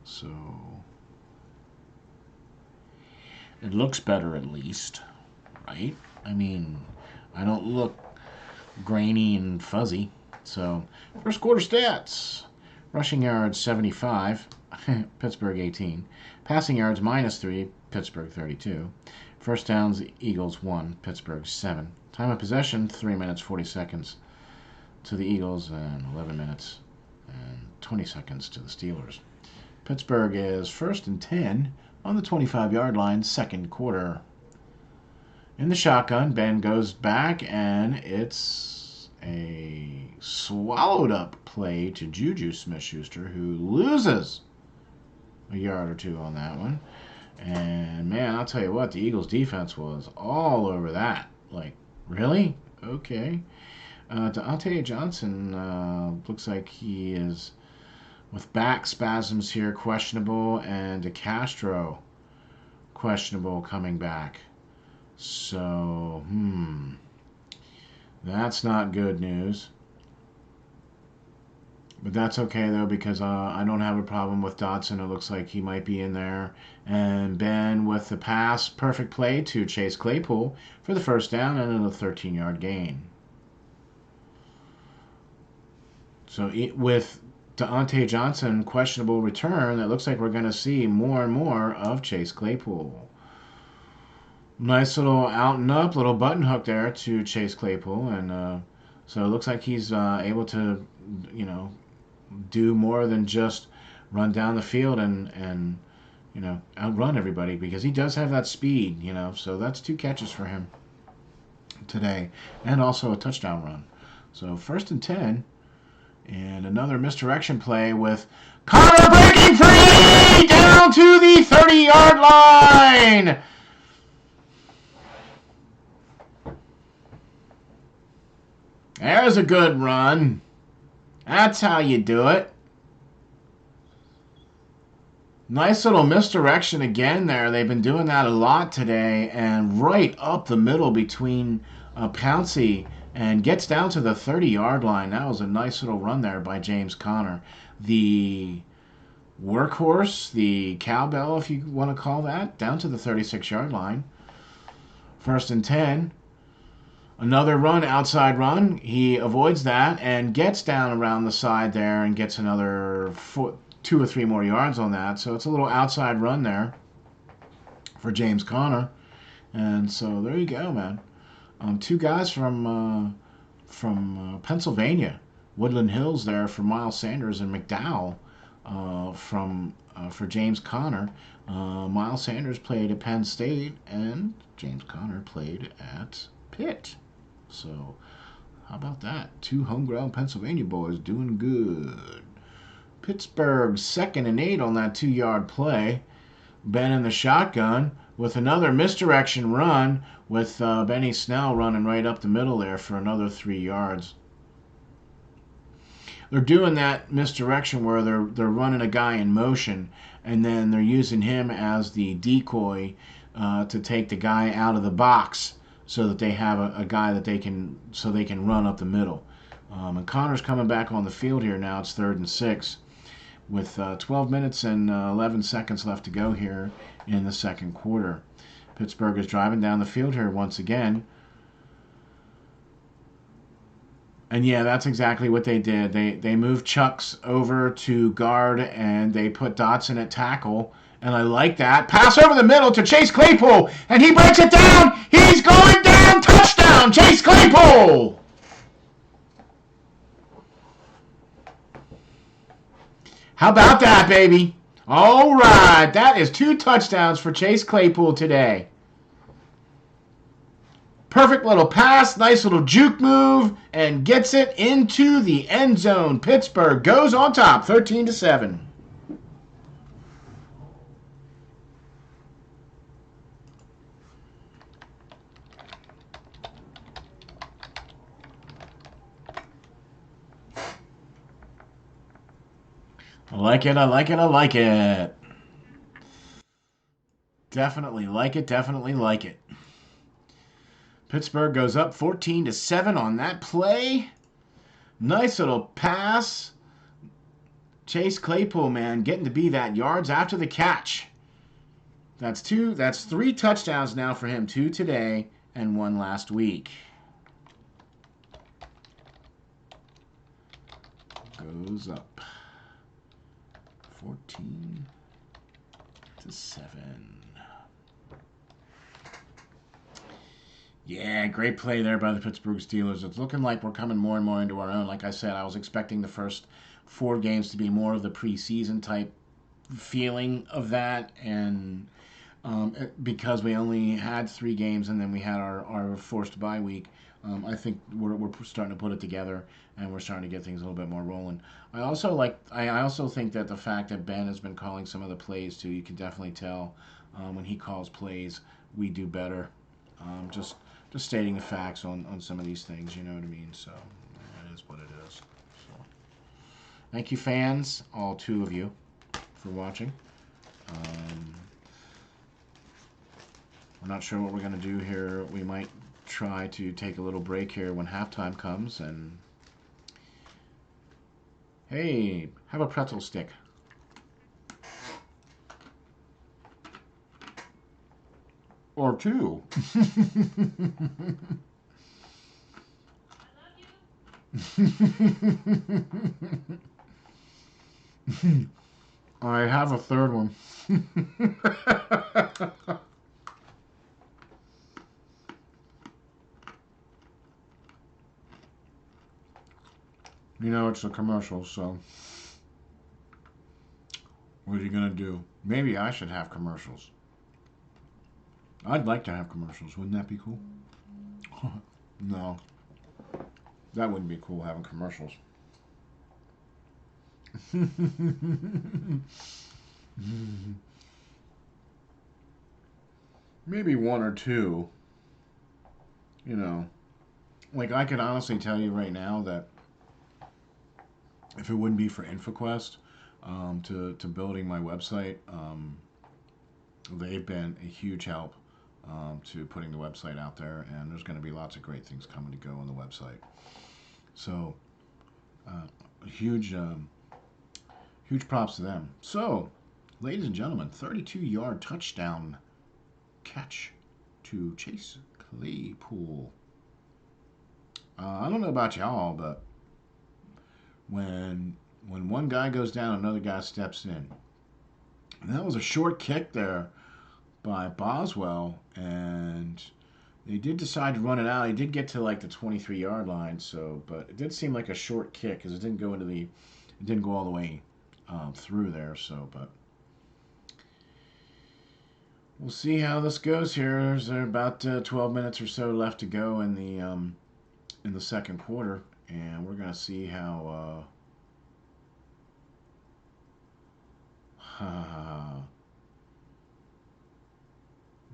so it looks better at least, right? I mean, I don't look grainy and fuzzy. So first quarter stats: rushing yards 75, Pittsburgh 18. Passing yards -3, Pittsburgh 32. First downs, Eagles 1, Pittsburgh 7. Time of possession, 3 minutes 40 seconds to the Eagles and 11 minutes and 20 seconds to the Steelers. Pittsburgh is 1st and 10 on the 25-yard line, second quarter. In the shotgun, Ben goes back, and it's a swallowed-up play to Juju Smith-Schuster, who loses a yard or two on that one. And, man, I'll tell you what, the Eagles' defense was all over that. Like, really? Okay. Deontay Johnson looks like he is, with back spasms here, questionable, and DeCastro questionable coming back. So, that's not good news. But that's okay, though, because I don't have a problem with Dotson. It looks like he might be in there. And Ben with the pass, perfect play to Chase Claypool for the first down and a 13-yard gain. So with Deontay Johnson, questionable return, it looks like we're going to see more and more of Chase Claypool. Nice little out and up, little button hook there to Chase Claypool. And so it looks like he's able to, do more than just run down the field and outrun everybody, because he does have that speed, so that's 2 catches for him today, and also a touchdown run. So 1st and 10, and another misdirection play with Connor breaking free down to the 30-yard line. There's a good run. That's how you do it. Nice little misdirection again there. They've been doing that a lot today, and right up the middle between Pouncey and gets down to the 30-yard line. That was a nice little run there by James Conner. The workhorse, the cowbell, if you want to call that, down to the 36-yard line. 1st and 10. Another run, outside run. He avoids that and gets down around the side there and gets another 2 or 3 more yards on that. So it's a little outside run there for James Conner. And so there you go, man. 2 guys from Pennsylvania, Woodland Hills there for Miles Sanders, and McDowell for James Conner. Miles Sanders played at Penn State, and James Conner played at Pitt. So how about that? 2 homegrown Pennsylvania boys doing good. Pittsburgh 2nd and 8 on that 2-yard play. Ben in the shotgun with another misdirection run with Benny Snell running right up the middle there for another 3 yards. They're doing that misdirection where they're running a guy in motion, and then they're using him as the decoy to take the guy out of the box, so that they have a guy that they can run up the middle. And Connor's coming back on the field here now. It's 3rd and 6 with 12 minutes and 11 seconds left to go here in the second quarter. Pittsburgh is driving down the field here once again. And yeah, that's exactly what they did. They moved Chucks over to guard, and they put Dotson at tackle. And I like that. Pass over the middle to Chase Claypool, and he breaks it down. He's going down. Touchdown, Chase Claypool. How about that, baby? All right, that is 2 touchdowns for Chase Claypool today. Perfect little pass, nice little juke move, and gets it into the end zone. Pittsburgh goes on top, 13-7. I like it, I like it, I like it. Definitely like it, definitely like it. Pittsburgh goes up 14-7 on that play. Nice little pass. Chase Claypool, man, getting to be that yards after the catch. That's 3 touchdowns now for him. 2 today and 1 last week. Goes up 14-7. Yeah, great play there by the Pittsburgh Steelers. It's looking like we're coming more and more into our own. Like I said, I was expecting the first 4 games to be more of the preseason type feeling of that, and because we only had 3 games and then we had our forced bye week, I think we're starting to put it together, and we're starting to get things a little bit more rolling. I also think that the fact that Ben has been calling some of the plays too, you can definitely tell when he calls plays, we do better. Just stating the facts on some of these things, you know what I mean? So that is what it is. So, thank you, fans, all 2 of you, for watching. We're not sure what we're going to do here. We might try to take a little break here when halftime comes, and hey, have a pretzel stick. Or 2. I have a 3rd one. You know, it's a commercial, so what are you going to do? Maybe I should have commercials. I'd like to have commercials. Wouldn't that be cool? No. That wouldn't be cool, having commercials. Maybe 1 or 2. You know. Like, I can honestly tell you right now that if it wouldn't be for InfoQuest, to building my website, they've been a huge help to putting the website out there, and there's going to be lots of great things coming to go on the website. So, huge props to them. So, ladies and gentlemen, 32-yard touchdown catch to Chase Claypool. I don't know about y'all, but when one guy goes down, another guy steps in. And that was a short kick there by Boswell, and they did decide to run it out. He did get to like the 23-yard line, so but it did seem like a short kick because it didn't go all the way through there. So, but we'll see how this goes here. There's about 12 minutes or so left to go in the second quarter, and we're gonna see how.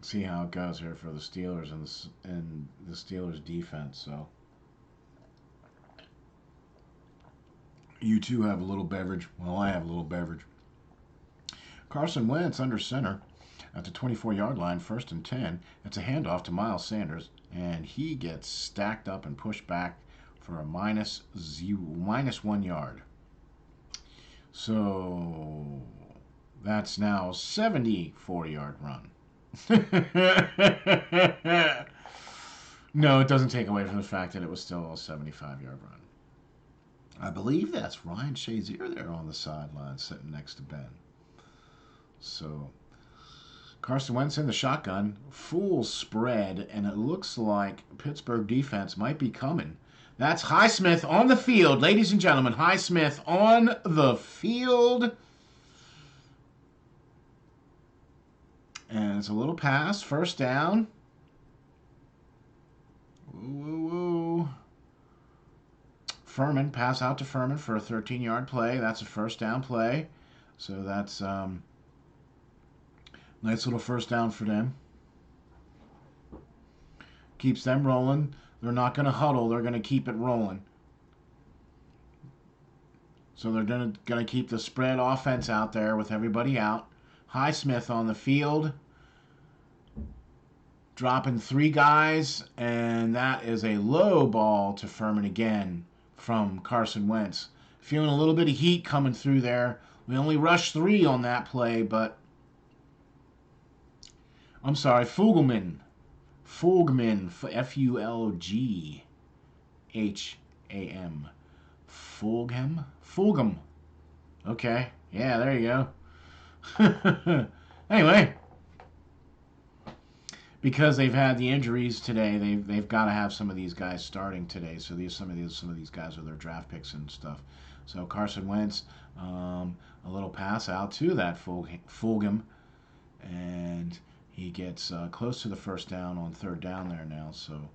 See how it goes here for the Steelers and the Steelers defense. So you two have a little beverage. Well, I have a little beverage. Carson Wentz under center at the 24-yard line, 1st and 10. It's a handoff to Miles Sanders, and he gets stacked up and pushed back for a -1 yard. So that's now 74-yard run. No, it doesn't take away from the fact that it was still a 75-yard run. I believe that's Ryan Shazier there on the sideline sitting next to Ben. So Carson Wentz in the shotgun, full spread, and it looks like Pittsburgh defense might be coming. That's Highsmith on the field, ladies and gentlemen. Highsmith on the field. And it's a little pass, 1st down. Woo. Furman, pass out to Furman for a 13-yard play. That's a 1st down play. So that's nice little 1st down for them. Keeps them rolling. They're not going to huddle. They're going to keep it rolling. So they're going to keep the spread offense out there with everybody out. Highsmith on the field, dropping 3 guys, and that is a low ball to Furman again from Carson Wentz. Feeling a little bit of heat coming through there. We only rushed 3 on that play, but I'm sorry, Fulgham, F-U-L-G-H-A-M. Fulgham. Okay, yeah, there you go. Anyway, because they've had the injuries today, they've got to have some of these guys starting today. So some of these guys are their draft picks and stuff. So Carson Wentz, a little pass out to that Fulgham, and he gets close to the 1st down on 3rd down there now. So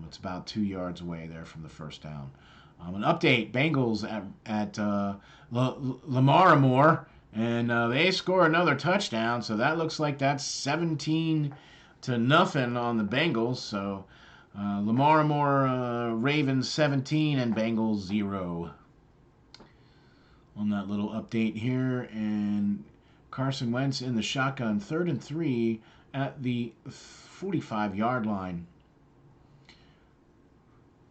it's about 2 yards away there from the 1st down. An update: Bengals at Lamar. And they score another touchdown, so that looks like that's 17-0 on the Bengals. So Lamar Ravens 17 and Bengals 0 on that little update here. And Carson Wentz in the shotgun, 3rd and 3 at the 45-yard line.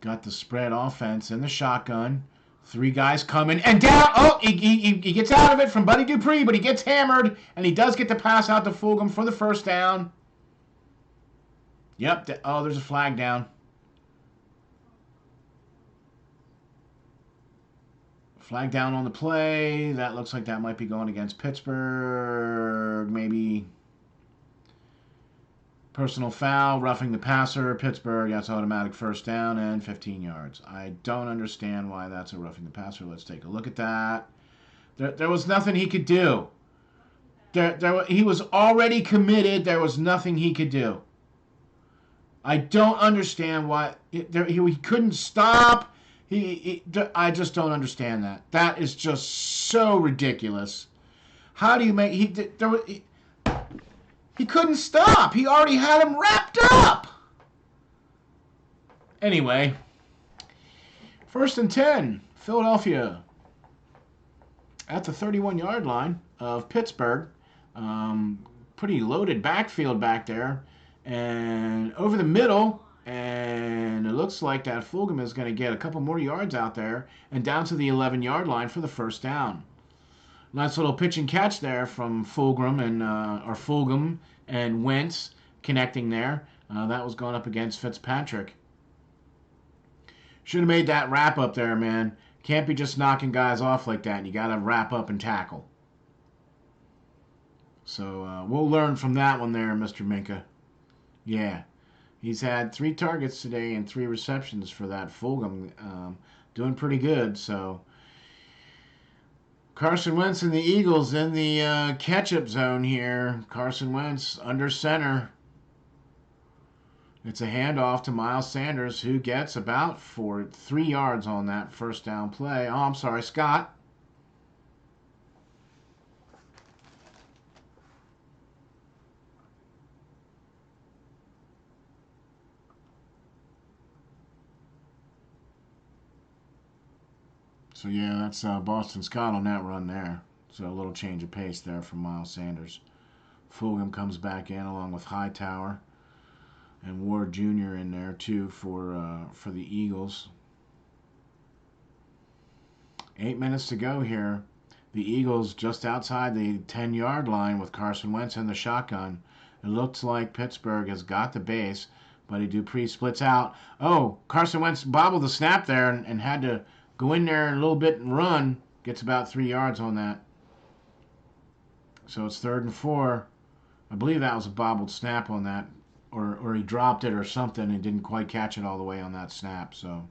Got the spread offense in the shotgun. 3 guys coming, and down. Oh, he gets out of it from Buddy Dupree, but he gets hammered, and he does get the pass out to Fulgham for the 1st down. Yep. Oh, there's a flag down. Flag down on the play. That looks like that might be going against Pittsburgh, maybe. Personal foul, roughing the passer, Pittsburgh, that's automatic 1st down and 15 yards. I don't understand why that's a roughing the passer. Let's take a look at that. There was nothing he could do. He was already committed. There was nothing he could do. I don't understand why he couldn't stop. I just don't understand that. That is just so ridiculous. How do you make he couldn't stop. He already had him wrapped up. Anyway, 1st and 10, Philadelphia at the 31-yard line of Pittsburgh. Pretty loaded backfield back there. And over the middle, and it looks like that Fulgham is going to get a couple more yards out there and down to the 11-yard line for the first down. Nice little pitch and catch there from Fulgham and Wentz connecting there. That was going up against Fitzpatrick. Should have made that wrap up there, man. Can't be just knocking guys off like that. You got to wrap up and tackle. So we'll learn from that one there, Mr. Minka. Yeah. He's had 3 targets today and 3 receptions for that Fulgham. Doing pretty good. So Carson Wentz and the Eagles in the catch-up zone here. Carson Wentz under center. It's a handoff to Miles Sanders, who gets about 3 yards on that first down play. Oh, I'm sorry, Scott. So, yeah, that's Boston Scott on that run there. So, a little change of pace there from Miles Sanders. Fulgham comes back in along with Hightower. And Ward Jr. in there, too, for the Eagles. 8 minutes to go here. The Eagles just outside the 10-yard line with Carson Wentz in the shotgun. It looks like Pittsburgh has got the base. Buddy Dupree splits out. Oh, Carson Wentz bobbled the snap there and had to go in there a little bit and run. Gets about 3 yards on that. So it's 3rd and 4. I believe that was a bobbled snap on that. Or he dropped it or something and didn't quite catch it all the way on that snap. So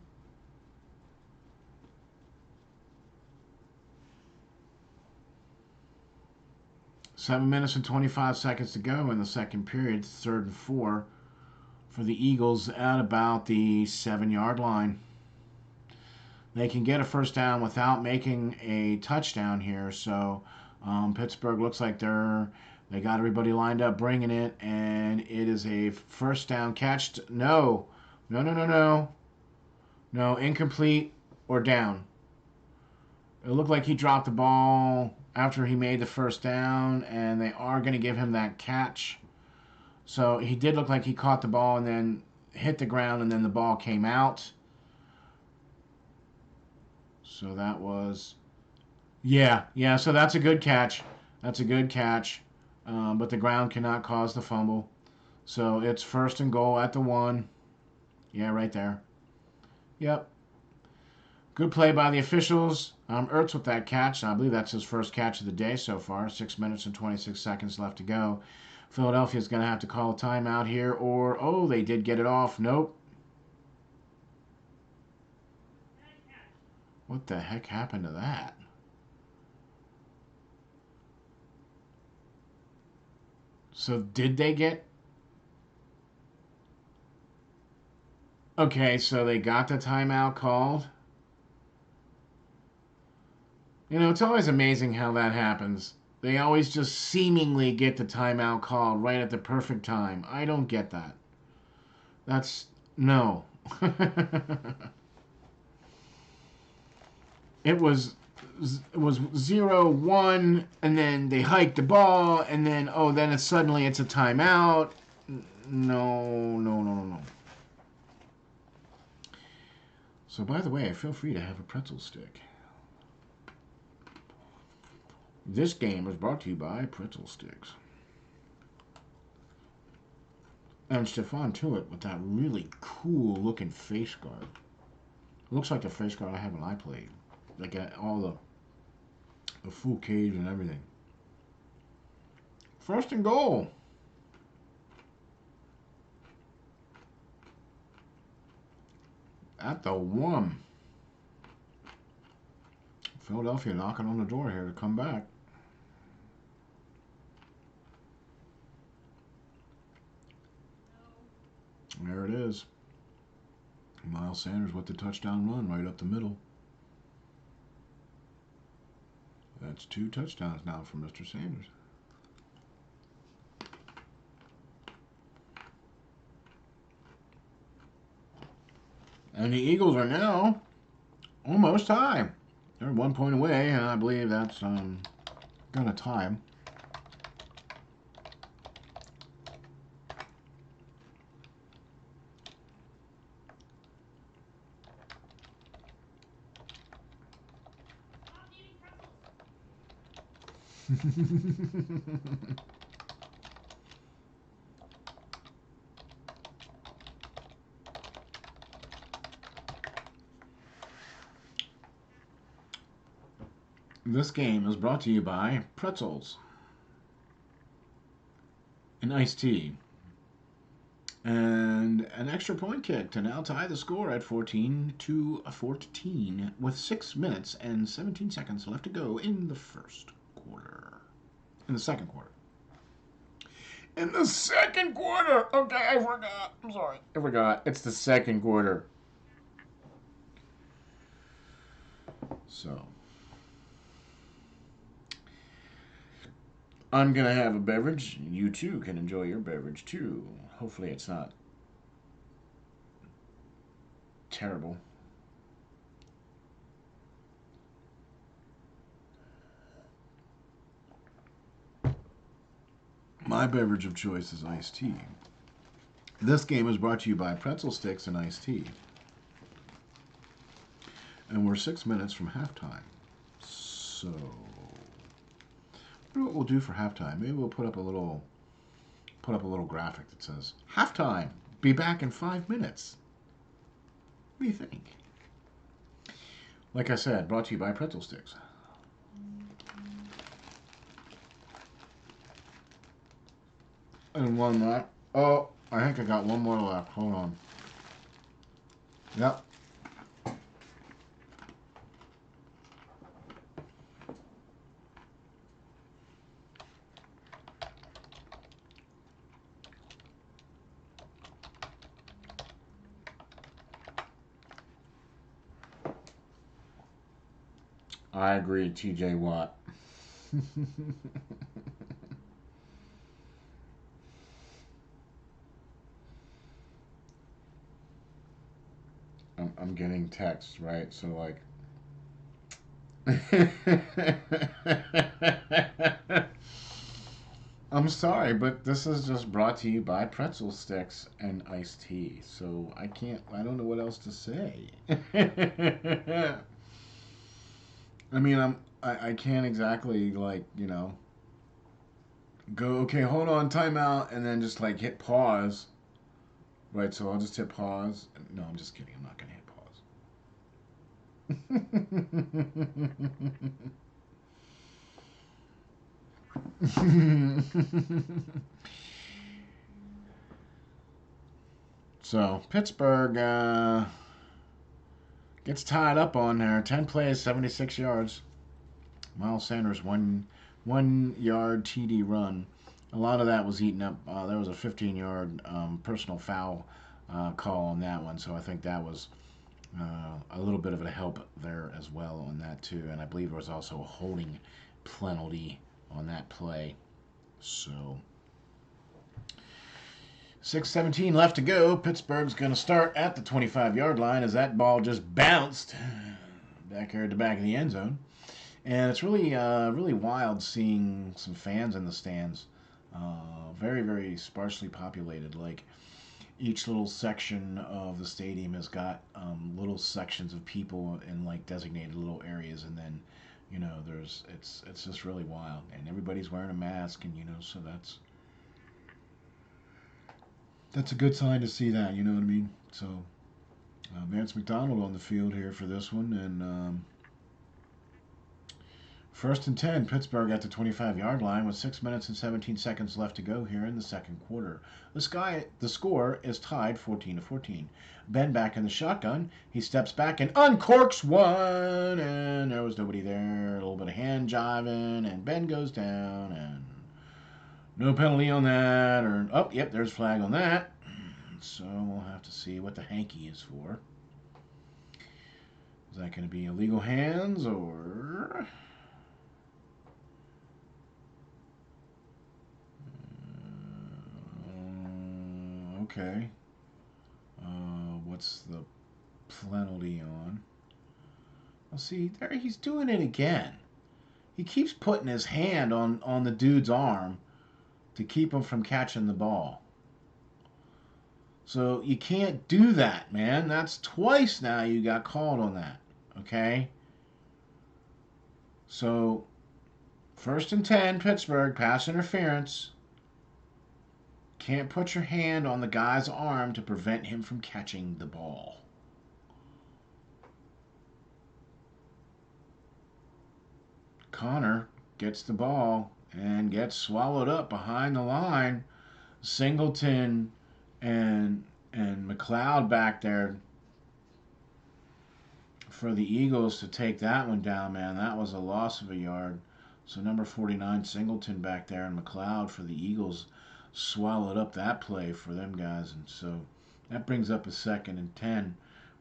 7 minutes and 25 seconds to go in the second period. 3rd and 4 for the Eagles at about the 7-yard line. They can get a first down without making a touchdown here. So Pittsburgh looks like they got everybody lined up, bringing it, and it is a first down catch. No, incomplete or down. It looked like he dropped the ball after he made the first down, and they are going to give him that catch. So he did look like he caught the ball and then hit the ground, and then the ball came out. So that was, yeah, so that's a good catch. That's a good catch. But the ground cannot cause the fumble. So it's 1st and goal at the 1. Yeah, right there. Yep. Good play by the officials. Ertz with that catch. I believe that's his first catch of the day so far. 6 minutes and 26 seconds left to go. Philadelphia's going to have to call a timeout here. Or, oh, they did get it off. Nope. What the heck happened to that? So did they get... Okay, so they got the timeout called. You know, it's always amazing how that happens. They always just seemingly get the timeout called right at the perfect time. I don't get that. That's... no. It was 0-1, and then they hiked the ball, and then, oh, then suddenly it's a timeout. No. So, by the way, feel free to have a pretzel stick. This game is brought to you by Pretzel Sticks. And Stephon Tuitt with that really cool-looking face guard. Looks like the face guard I have when I played. Like all the full cage and everything. 1st and goal. At the 1. Philadelphia knocking on the door here to come back. There it is. Miles Sanders with the touchdown run right up the middle. That's 2 touchdowns now for Mr. Sanders. And the Eagles are now almost tied. They're 1 point away, and I believe that's going to tie them. This game is brought to you by pretzels and iced tea. And an extra point kick to now tie the score at 14-14 with 6 minutes and 17 seconds left to go in the first quarter. In the second quarter. In the second quarter! Okay, I forgot. I'm sorry. I forgot. It's the second quarter. So, I'm going to have a beverage. You too can enjoy your beverage too. Hopefully it's not terrible. My beverage of choice is iced tea. This game is brought to you by pretzel sticks and iced tea. And we're 6 minutes from halftime. So, I wonder what we'll do for halftime. Maybe we'll put up a little graphic that says, halftime, be back in 5 minutes. What do you think? Like I said, brought to you by pretzel sticks. And one left. Oh, I think I got one more left. Hold on. Yep. I agree, TJ Watt. I'm getting texts, right? So, like. I'm sorry, but this is just brought to you by pretzel sticks and iced tea. So, I don't know what else to say. I mean, I can't exactly, like, go, okay, hold on, timeout, and then just, like, hit pause. Right, so I'll just hit pause. No, I'm just kidding. I'm not going to hit pause. So, Pittsburgh gets tied up on there. 10 plays, 76 yards. Miles Sanders, one yard TD run. A lot of that was eaten up. There was a 15-yard personal foul call on that one, so I think that was a little bit of a help there as well on that too. And I believe there was also a holding penalty on that play. So 6:17 left to go. Pittsburgh's going to start at the 25-yard line as that ball just bounced back here at the back of the end zone. And it's really, really wild seeing some fans in the stands. Very, very sparsely populated. Like, each little section of the stadium has got little sections of people in, like, designated little areas, and then, it's just really wild. And everybody's wearing a mask, and, so that's a good sign to see that, you know what I mean? So, Vance McDonald on the field here for this one, and 1st and 10, Pittsburgh at the 25-yard line with 6 minutes and 17 seconds left to go here in the second quarter. The score is tied 14-14. Ben back in the shotgun. He steps back and uncorks one, and there was nobody there. A little bit of hand jiving, and Ben goes down, and no penalty on that. Yep, there's a flag on that. So we'll have to see what the hanky is for. Is that going to be illegal hands or... Okay. What's the penalty on? Well, see, there he's doing it again. He keeps putting his hand on the dude's arm to keep him from catching the ball. So you can't do that, man. That's twice now you got called on that. Okay? So First and 10, Pittsburgh, pass interference. Can't put your hand on the guy's arm to prevent him from catching the ball. Connor gets the ball and gets swallowed up behind the line. Singleton and McLeod back there for the Eagles to take that one down, man. That was a loss of a yard. So number 49, Singleton back there, and McLeod for the Eagles swallowed up that play for them guys. And so that brings up a 2nd and 10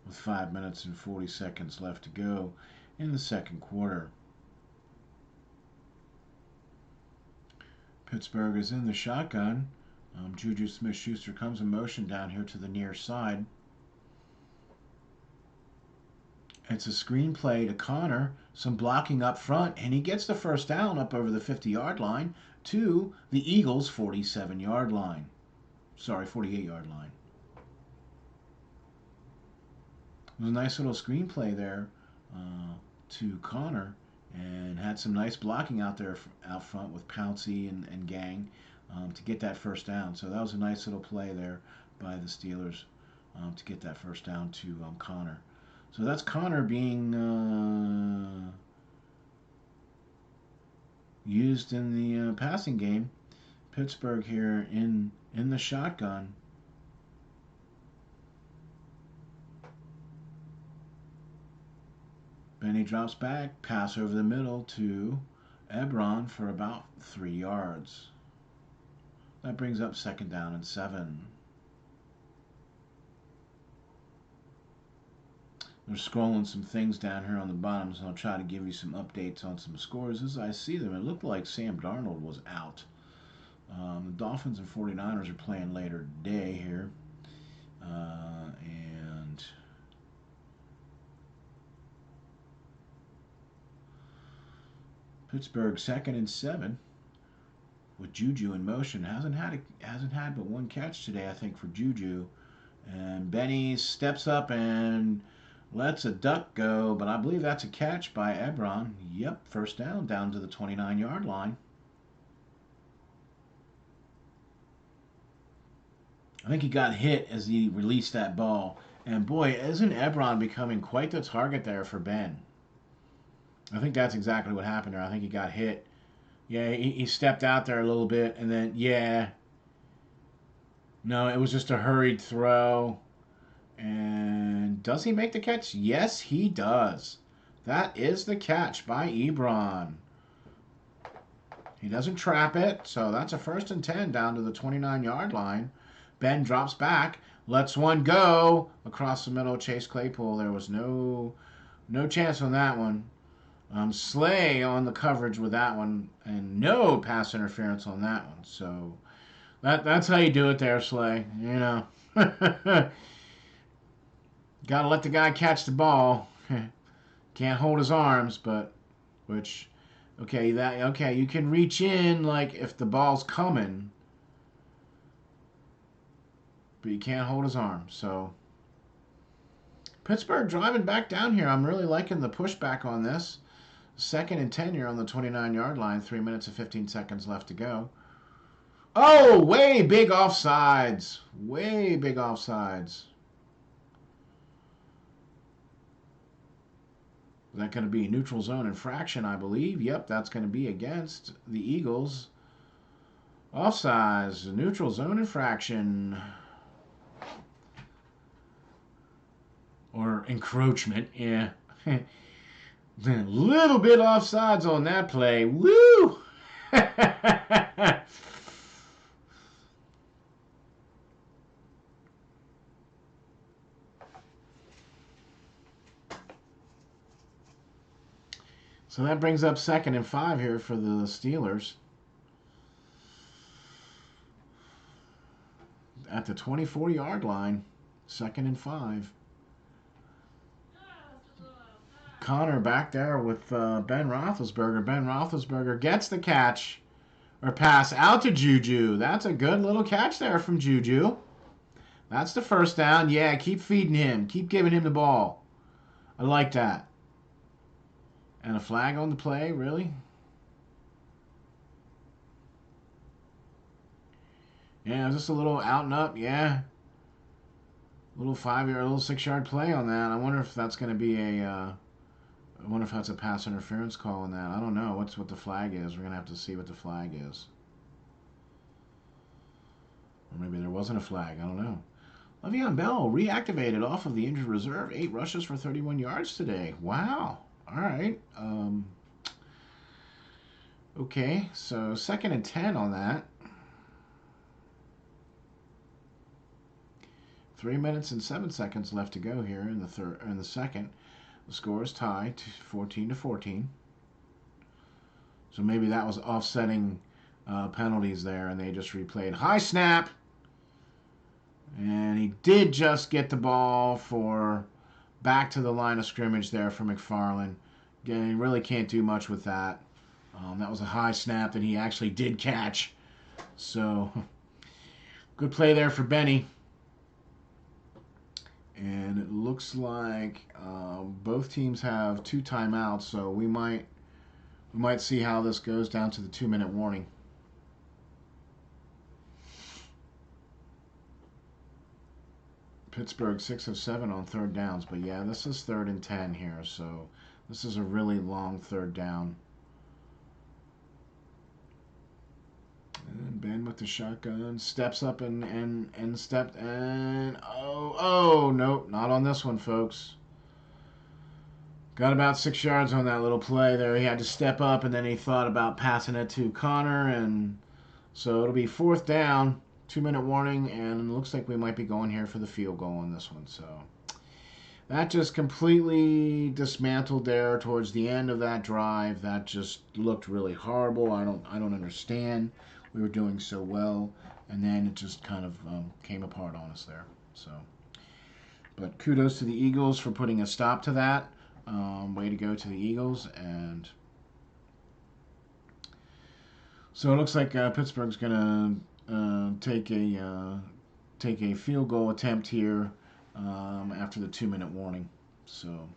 with 5 minutes and 40 seconds left to go in the second quarter. Pittsburgh is in the shotgun. Juju Smith-Schuster comes in motion down here to the near side. It's a screen play to Connor, some blocking up front, and he gets the first down up over the 50-yard line to the Eagles' 47-yard line. Sorry, 48-yard line. It was a nice little screen play there to Connor, and had some nice blocking out front with Pouncey and gang to get that first down. So that was a nice little play there by the Steelers to get that first down to Connor. So that's Connor being used in the passing game. Pittsburgh here in the shotgun. Benny drops back, pass over the middle to Ebron for about 3 yards. That brings up 2nd down and 7. They're scrolling some things down here on the bottom, so I'll try to give you some updates on some scores as I see them. It looked like Sam Darnold was out. The Dolphins and 49ers are playing later today here. And Pittsburgh 2nd and 7 with Juju in motion. Hasn't had but one catch today, I think, for Juju. And Benny steps up and lets a duck go, but I believe that's a catch by Ebron. Yep, first down to the 29-yard line. I think he got hit as he released that ball. And boy, isn't Ebron becoming quite the target there for Ben. I think that's exactly what happened there. I think he got hit. Yeah, he stepped out there a little bit, and then, yeah. No, it was just a hurried throw. And does he make the catch? Yes, he does. That is the catch by Ebron. He doesn't trap it, so that's a 1st and 10 down to the 29-yard line. Ben drops back, lets one go across the middle of Chase Claypool. There was no chance on that one. Slay on the coverage with that one, and no pass interference on that one. So that's how you do it there, Slay. You know. Got to let the guy catch the ball. Can't hold his arms, but okay, you can reach in like if the ball's coming, but you can't hold his arms. So Pittsburgh driving back down here. I'm really liking the pushback on this. 2nd and 10 here on the 29-yard line. 3 minutes and 15 seconds left to go. Oh, way big offsides. Way big offsides. Is that going to be a neutral zone infraction, I believe? Yep, that's going to be against the Eagles. Offsides, neutral zone infraction. Or encroachment, yeah. A little bit offsides on that play. Woo! So that brings up 2nd and 5 here for the Steelers. At the 24-yard line, 2nd and 5. Connor back there with Ben Roethlisberger. Ben Roethlisberger gets the catch or pass out to Juju. That's a good little catch there from Juju. That's the first down. Yeah, keep feeding him. Keep giving him the ball. I like that. And a flag on the play, really? Yeah, just a little out and up. Yeah, little 5-yard, little 6-yard play on that. I wonder if that's going to be a. I wonder if that's a pass interference call on that. I don't know. What the flag is. We're going to have to see what the flag is. Or maybe there wasn't a flag. I don't know. Le'Veon Bell reactivated off of the injured reserve. 8 rushes for 31 yards today. Wow. All right. Okay, so 2nd and 10 on that. 3 minutes and 7 seconds left to go here in the second. The score is tied, 14-14. So maybe that was offsetting penalties there, and they just replayed. High snap, and he did just get the ball for back to the line of scrimmage there for McFarland. Again, he really can't do much with that. That was a high snap that he actually did catch. So good play there for Benny. And it looks like both teams have 2 timeouts, so we might see how this goes down to the 2-minute warning. Pittsburgh 6 of 7 on 3rd downs, but yeah, this is 3rd and 10 here, so this is a really long 3rd down. And Ben with the shotgun steps up and stepped and oh nope, not on this one, folks. Got about 6 yards on that little play there. He had to step up, and then he thought about passing it to Connor, and so it'll be 4th down, 2-minute warning, and it looks like we might be going here for the field goal on this one. So that just completely dismantled there towards the end of that drive. That just looked really horrible. I don't understand. We were doing so well, and then it just kind of came apart on us there. So, but kudos to the Eagles for putting a stop to that. Way to go to the Eagles. And so it looks like Pittsburgh's going to take a field goal attempt here after the 2-minute warning. So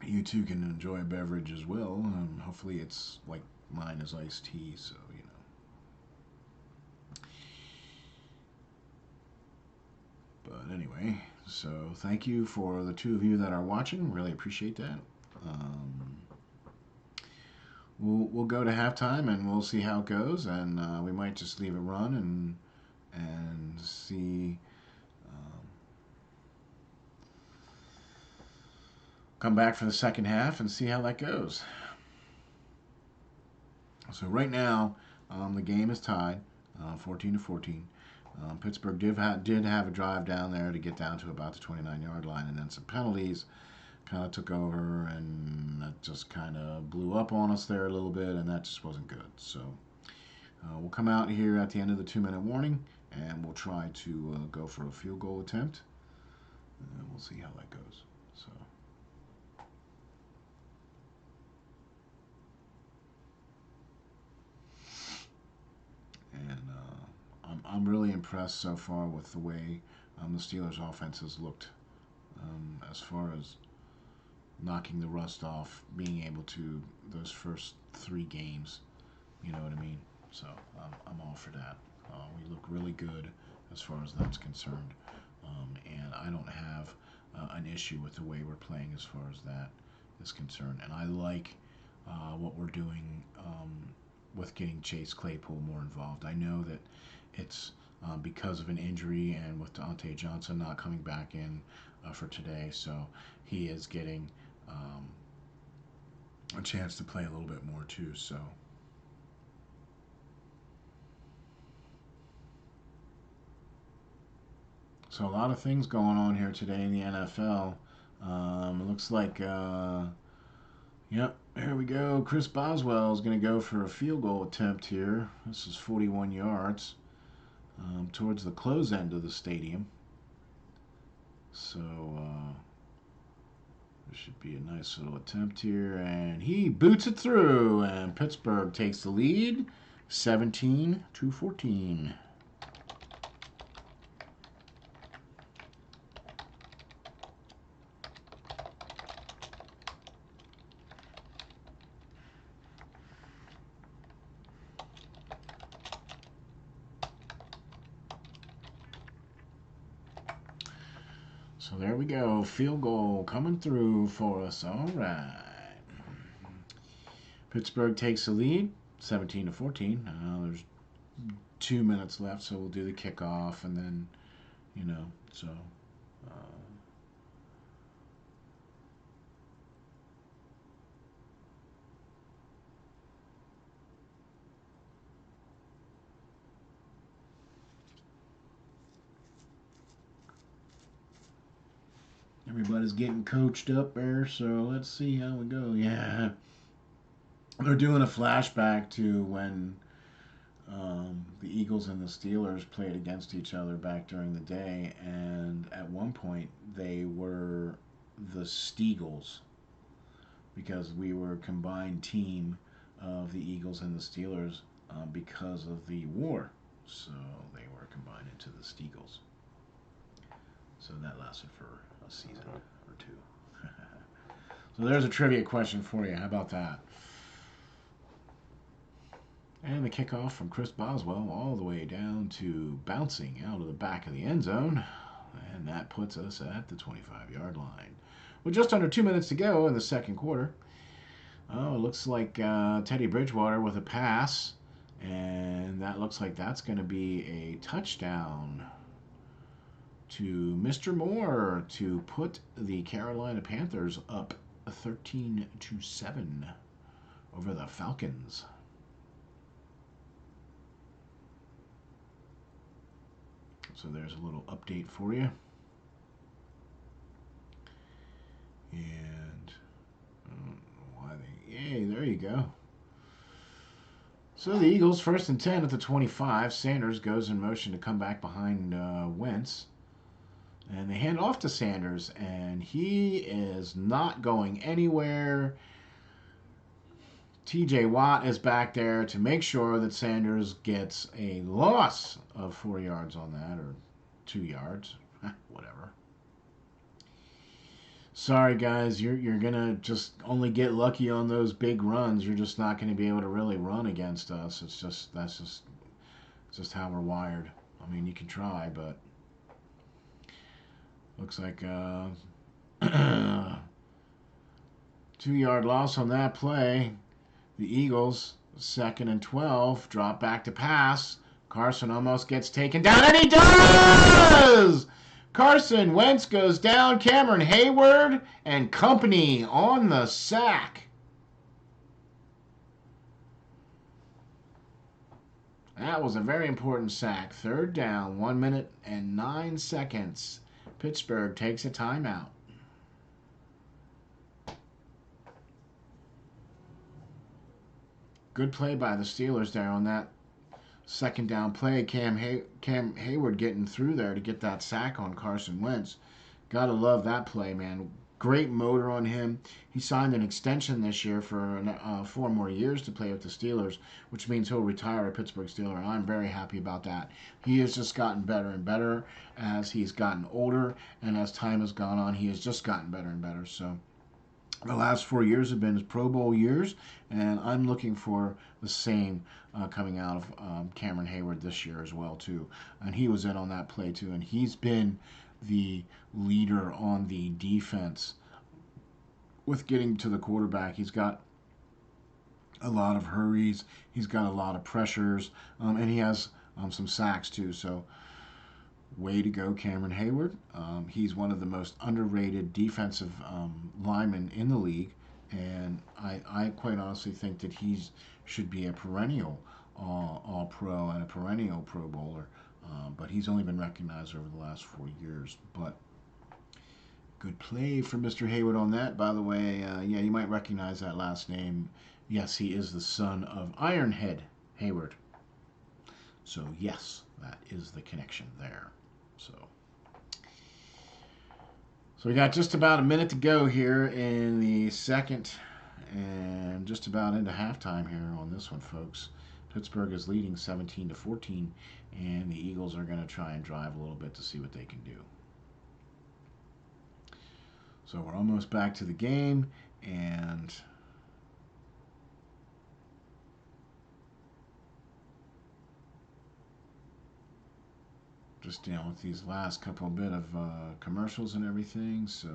you too can enjoy a beverage as well. Hopefully it's like mine is iced tea, so you know. But anyway, so thank you for the 2 of you that are watching. Really appreciate that. We'll go to halftime and we'll see how it goes, and we might just leave it run and see. Come back for the second half and see how that goes. So right now, the game is tied, 14-14. Pittsburgh did have a drive down there to get down to about the 29-yard line, and then some penalties kind of took over, and that just kind of blew up on us there a little bit, and that just wasn't good. So we'll come out here at the end of the 2-minute warning, and we'll try to go for a field goal attempt, and we'll see how that goes. So. And I'm really impressed so far with the way the Steelers' offense has looked as far as knocking the rust off, being able to those first 3 games. You know what I mean? So I'm all for that. We look really good as far as that's concerned, and I don't have an issue with the way we're playing as far as that is concerned. And I like what we're doing with getting Chase Claypool more involved. I know that it's because of an injury and with Dante Johnson not coming back in for today, so he is getting a chance to play a little bit more too. So a lot of things going on here today in the NFL. It looks like yep, here we go. Chris Boswell is going to go for a field goal attempt here. This is 41 yards towards the close end of the stadium. So there should be a nice little attempt here. And he boots it through. And Pittsburgh takes the lead, 17-14. So there we go. Field goal coming through for us. All right. Pittsburgh takes the lead, 17-14. There's 2 minutes left, so we'll do the kickoff, and then, so. Uh, Everybody's getting coached up there, so let's see how we go. Yeah. They're doing a flashback to when the Eagles and the Steelers played against each other back during the day, and at one point they were the Steagles because we were a combined team of the Eagles and the Steelers because of the war. So they were combined into the Steagles. So that lasted for a season or two. So there's a trivia question for you. How about that? And the kickoff from Chris Boswell all the way down to bouncing out of the back of the end zone. And that puts us at the 25-yard line. With just under 2 minutes to go in the second quarter. Oh, it looks like Teddy Bridgewater with a pass. And that looks like that's going to be a touchdown to Mr. Moore to put the Carolina Panthers up 13-7 over the Falcons. So there's a little update for you. And yay, there you go. So the Eagles, 1st and 10 at the 25. Sanders goes in motion to come back behind Wentz. And they hand off to Sanders, and he is not going anywhere. TJ Watt is back there to make sure that Sanders gets a loss of 4 yards on that, or 2 yards, whatever. Sorry, guys, you're gonna just only get lucky on those big runs. You're just not going to be able to really run against us. That's just how we're wired. I mean, you can try, but looks like 2-yard loss on that play. The Eagles, 2nd and 12, drop back to pass. Carson almost gets taken down, and he does! Carson Wentz goes down. Cameron Hayward and company on the sack. That was a very important sack. 3rd down, 1 minute and 9 seconds. Pittsburgh takes a timeout. Good play by the Steelers there on that 2nd down play. Cam Hayward getting through there to get that sack on Carson Wentz. Gotta love that play, man. Great motor on him. He signed an extension this year for 4 more years to play with the Steelers, which means he'll retire a Pittsburgh Steeler. I'm very happy about that. He has just gotten better and better as he's gotten older, and as time has gone on, he has just gotten better and better. So the last 4 years have been his Pro Bowl years, and I'm looking for the same coming out of Cameron Hayward this year as well, too. And he was in on that play, too, and he's been the leader on the defense with getting to the quarterback. He's got a lot of hurries. He's got a lot of pressures, and he has some sacks, too. So way to go, Cameron Hayward. He's one of the most underrated defensive linemen in the league, and I quite honestly think that he should be a perennial All-Pro and a perennial Pro Bowler, but he's only been recognized over the last 4 years. But good play for Mr. Hayward on that. By the way, yeah, you might recognize that last name. Yes, he is the son of Ironhead Hayward. So yes, that is the connection there. So we got just about a minute to go here in the second, and just about into halftime here on this one, folks. Pittsburgh is leading 17-14, and the Eagles are going to try and drive a little bit to see what they can do. So we're almost back to the game, and Just dealing with these last couple bit of commercials and everything, so.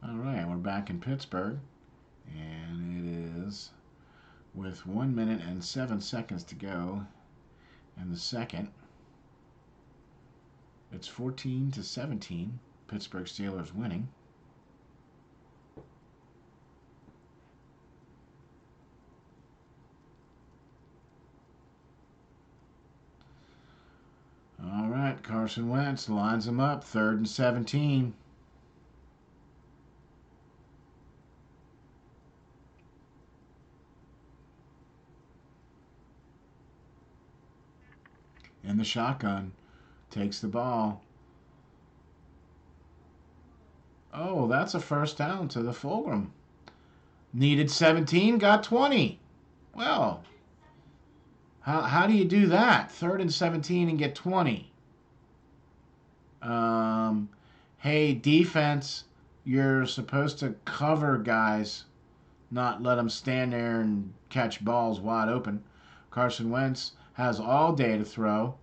All right, we're back in Pittsburgh, and it is with 1 minute and 7 seconds to go in the second. It's 14-17. Pittsburgh Steelers winning. All right, Carson Wentz lines them up, 3rd and 17. In the shotgun, takes the ball. Oh, that's a first down to the Fulgham. Needed 17, got 20. Well, how do you do that? 3rd and 17 and get 20. Hey, defense, you're supposed to cover guys, not let them stand there and catch balls wide open. Carson Wentz has all day to throw.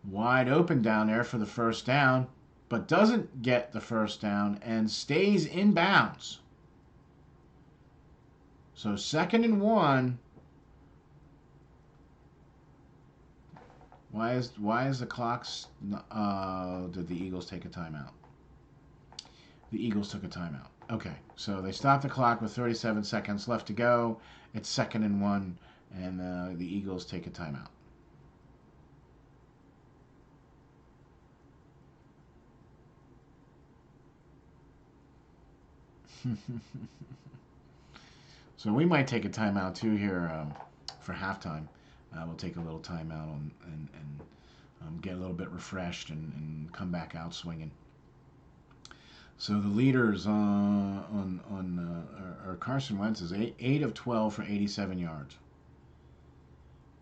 Wide open down there for the first down, but doesn't get the first down and stays in bounds. So 2nd and 1. Why is the clocks? Did the Eagles take a timeout? The Eagles took a timeout. Okay, so they stopped the clock with 37 seconds left to go. It's 2nd and 1, and the Eagles take a timeout. So we might take a timeout too here for halftime. We'll take a little timeout and get a little bit refreshed and come back out swinging. So the leaders are Carson Wentz is 8 of 12 for 87 yards.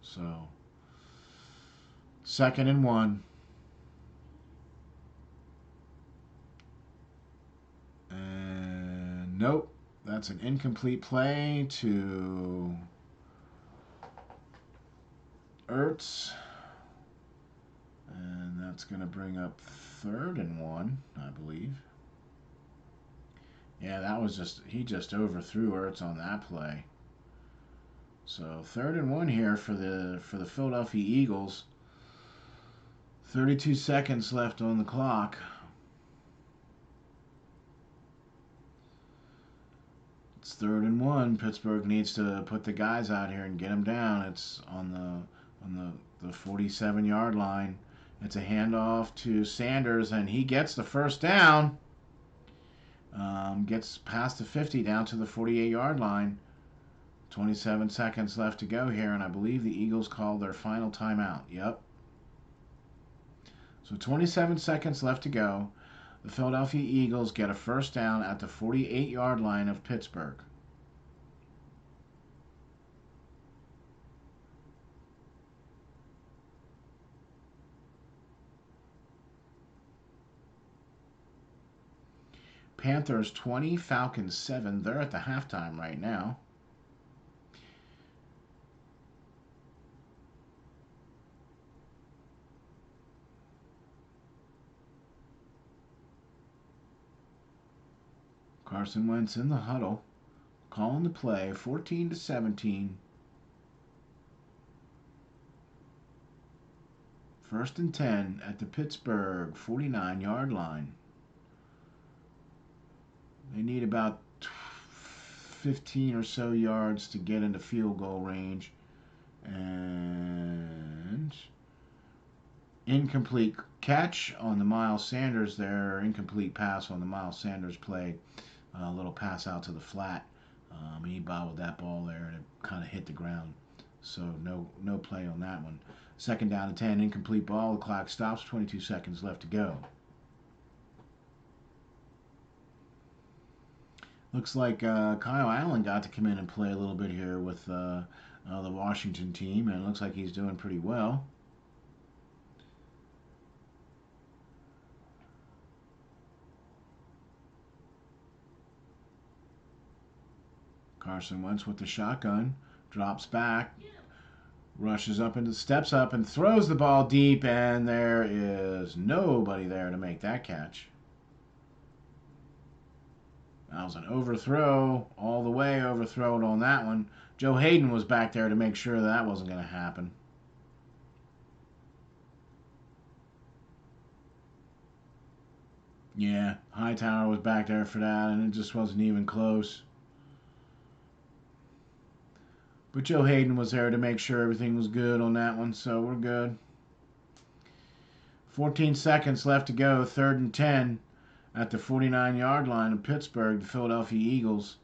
So 2nd and 1. And nope, that's an incomplete play to Ertz. And that's going to bring up 3rd and 1, I believe. Yeah, that was he just overthrew Ertz on that play. So 3rd and 1 here for the Philadelphia Eagles. 32 seconds left on the clock. It's 3rd and 1. Pittsburgh needs to put the guys out here and get them down. It's on the 47-yard line. It's a handoff to Sanders, and he gets the first down. Gets past the 50 down to the 48-yard line. 27 seconds left to go here, and I believe the Eagles called their final timeout. Yep. So 27 seconds left to go. The Philadelphia Eagles get a first down at the 48-yard line of Pittsburgh. Panthers 20, Falcons 7. They're at the halftime right now. Carson Wentz in the huddle, calling the play, 14-17. 1st and 10 at the Pittsburgh 49-yard line. They need about 15 or so yards to get into field goal range. And incomplete catch on the Miles Sanders there. Incomplete pass on the Miles Sanders play. A little pass out to the flat. He bobbled that ball there and it kind of hit the ground. So no play on that one. 2nd down and 10. Incomplete ball. The clock stops. 22 seconds left to go. Looks like Kyle Allen got to come in and play a little bit here with the Washington team, and it looks like he's doing pretty well. Carson Wentz with the shotgun, drops back, rushes up and steps up and throws the ball deep, and there is nobody there to make that catch. That was an overthrow, all the way overthrown on that one. Joe Hayden was back there to make sure that wasn't going to happen. Yeah, Hightower was back there for that, and it just wasn't even close. But Joe Hayden was there to make sure everything was good on that one, so we're good. 14 seconds left to go, 3rd and 10 at the 49-yard line of Pittsburgh, the Philadelphia Eagles.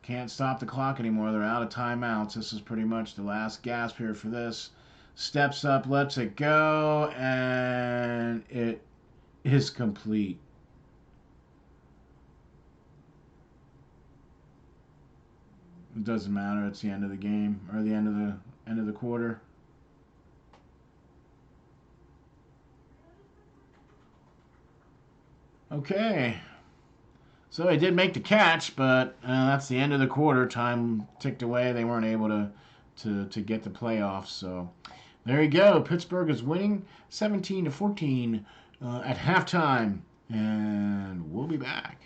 Can't stop the clock anymore. They're out of timeouts. This is pretty much the last gasp here for this. Steps up, lets it go, and it is complete. It doesn't matter. It's the end of the game, or the end of the quarter. Okay. So they did make the catch, but that's the end of the quarter. Time ticked away. They weren't able to get the playoffs. So there you go. Pittsburgh is winning 17-14 at halftime, and we'll be back.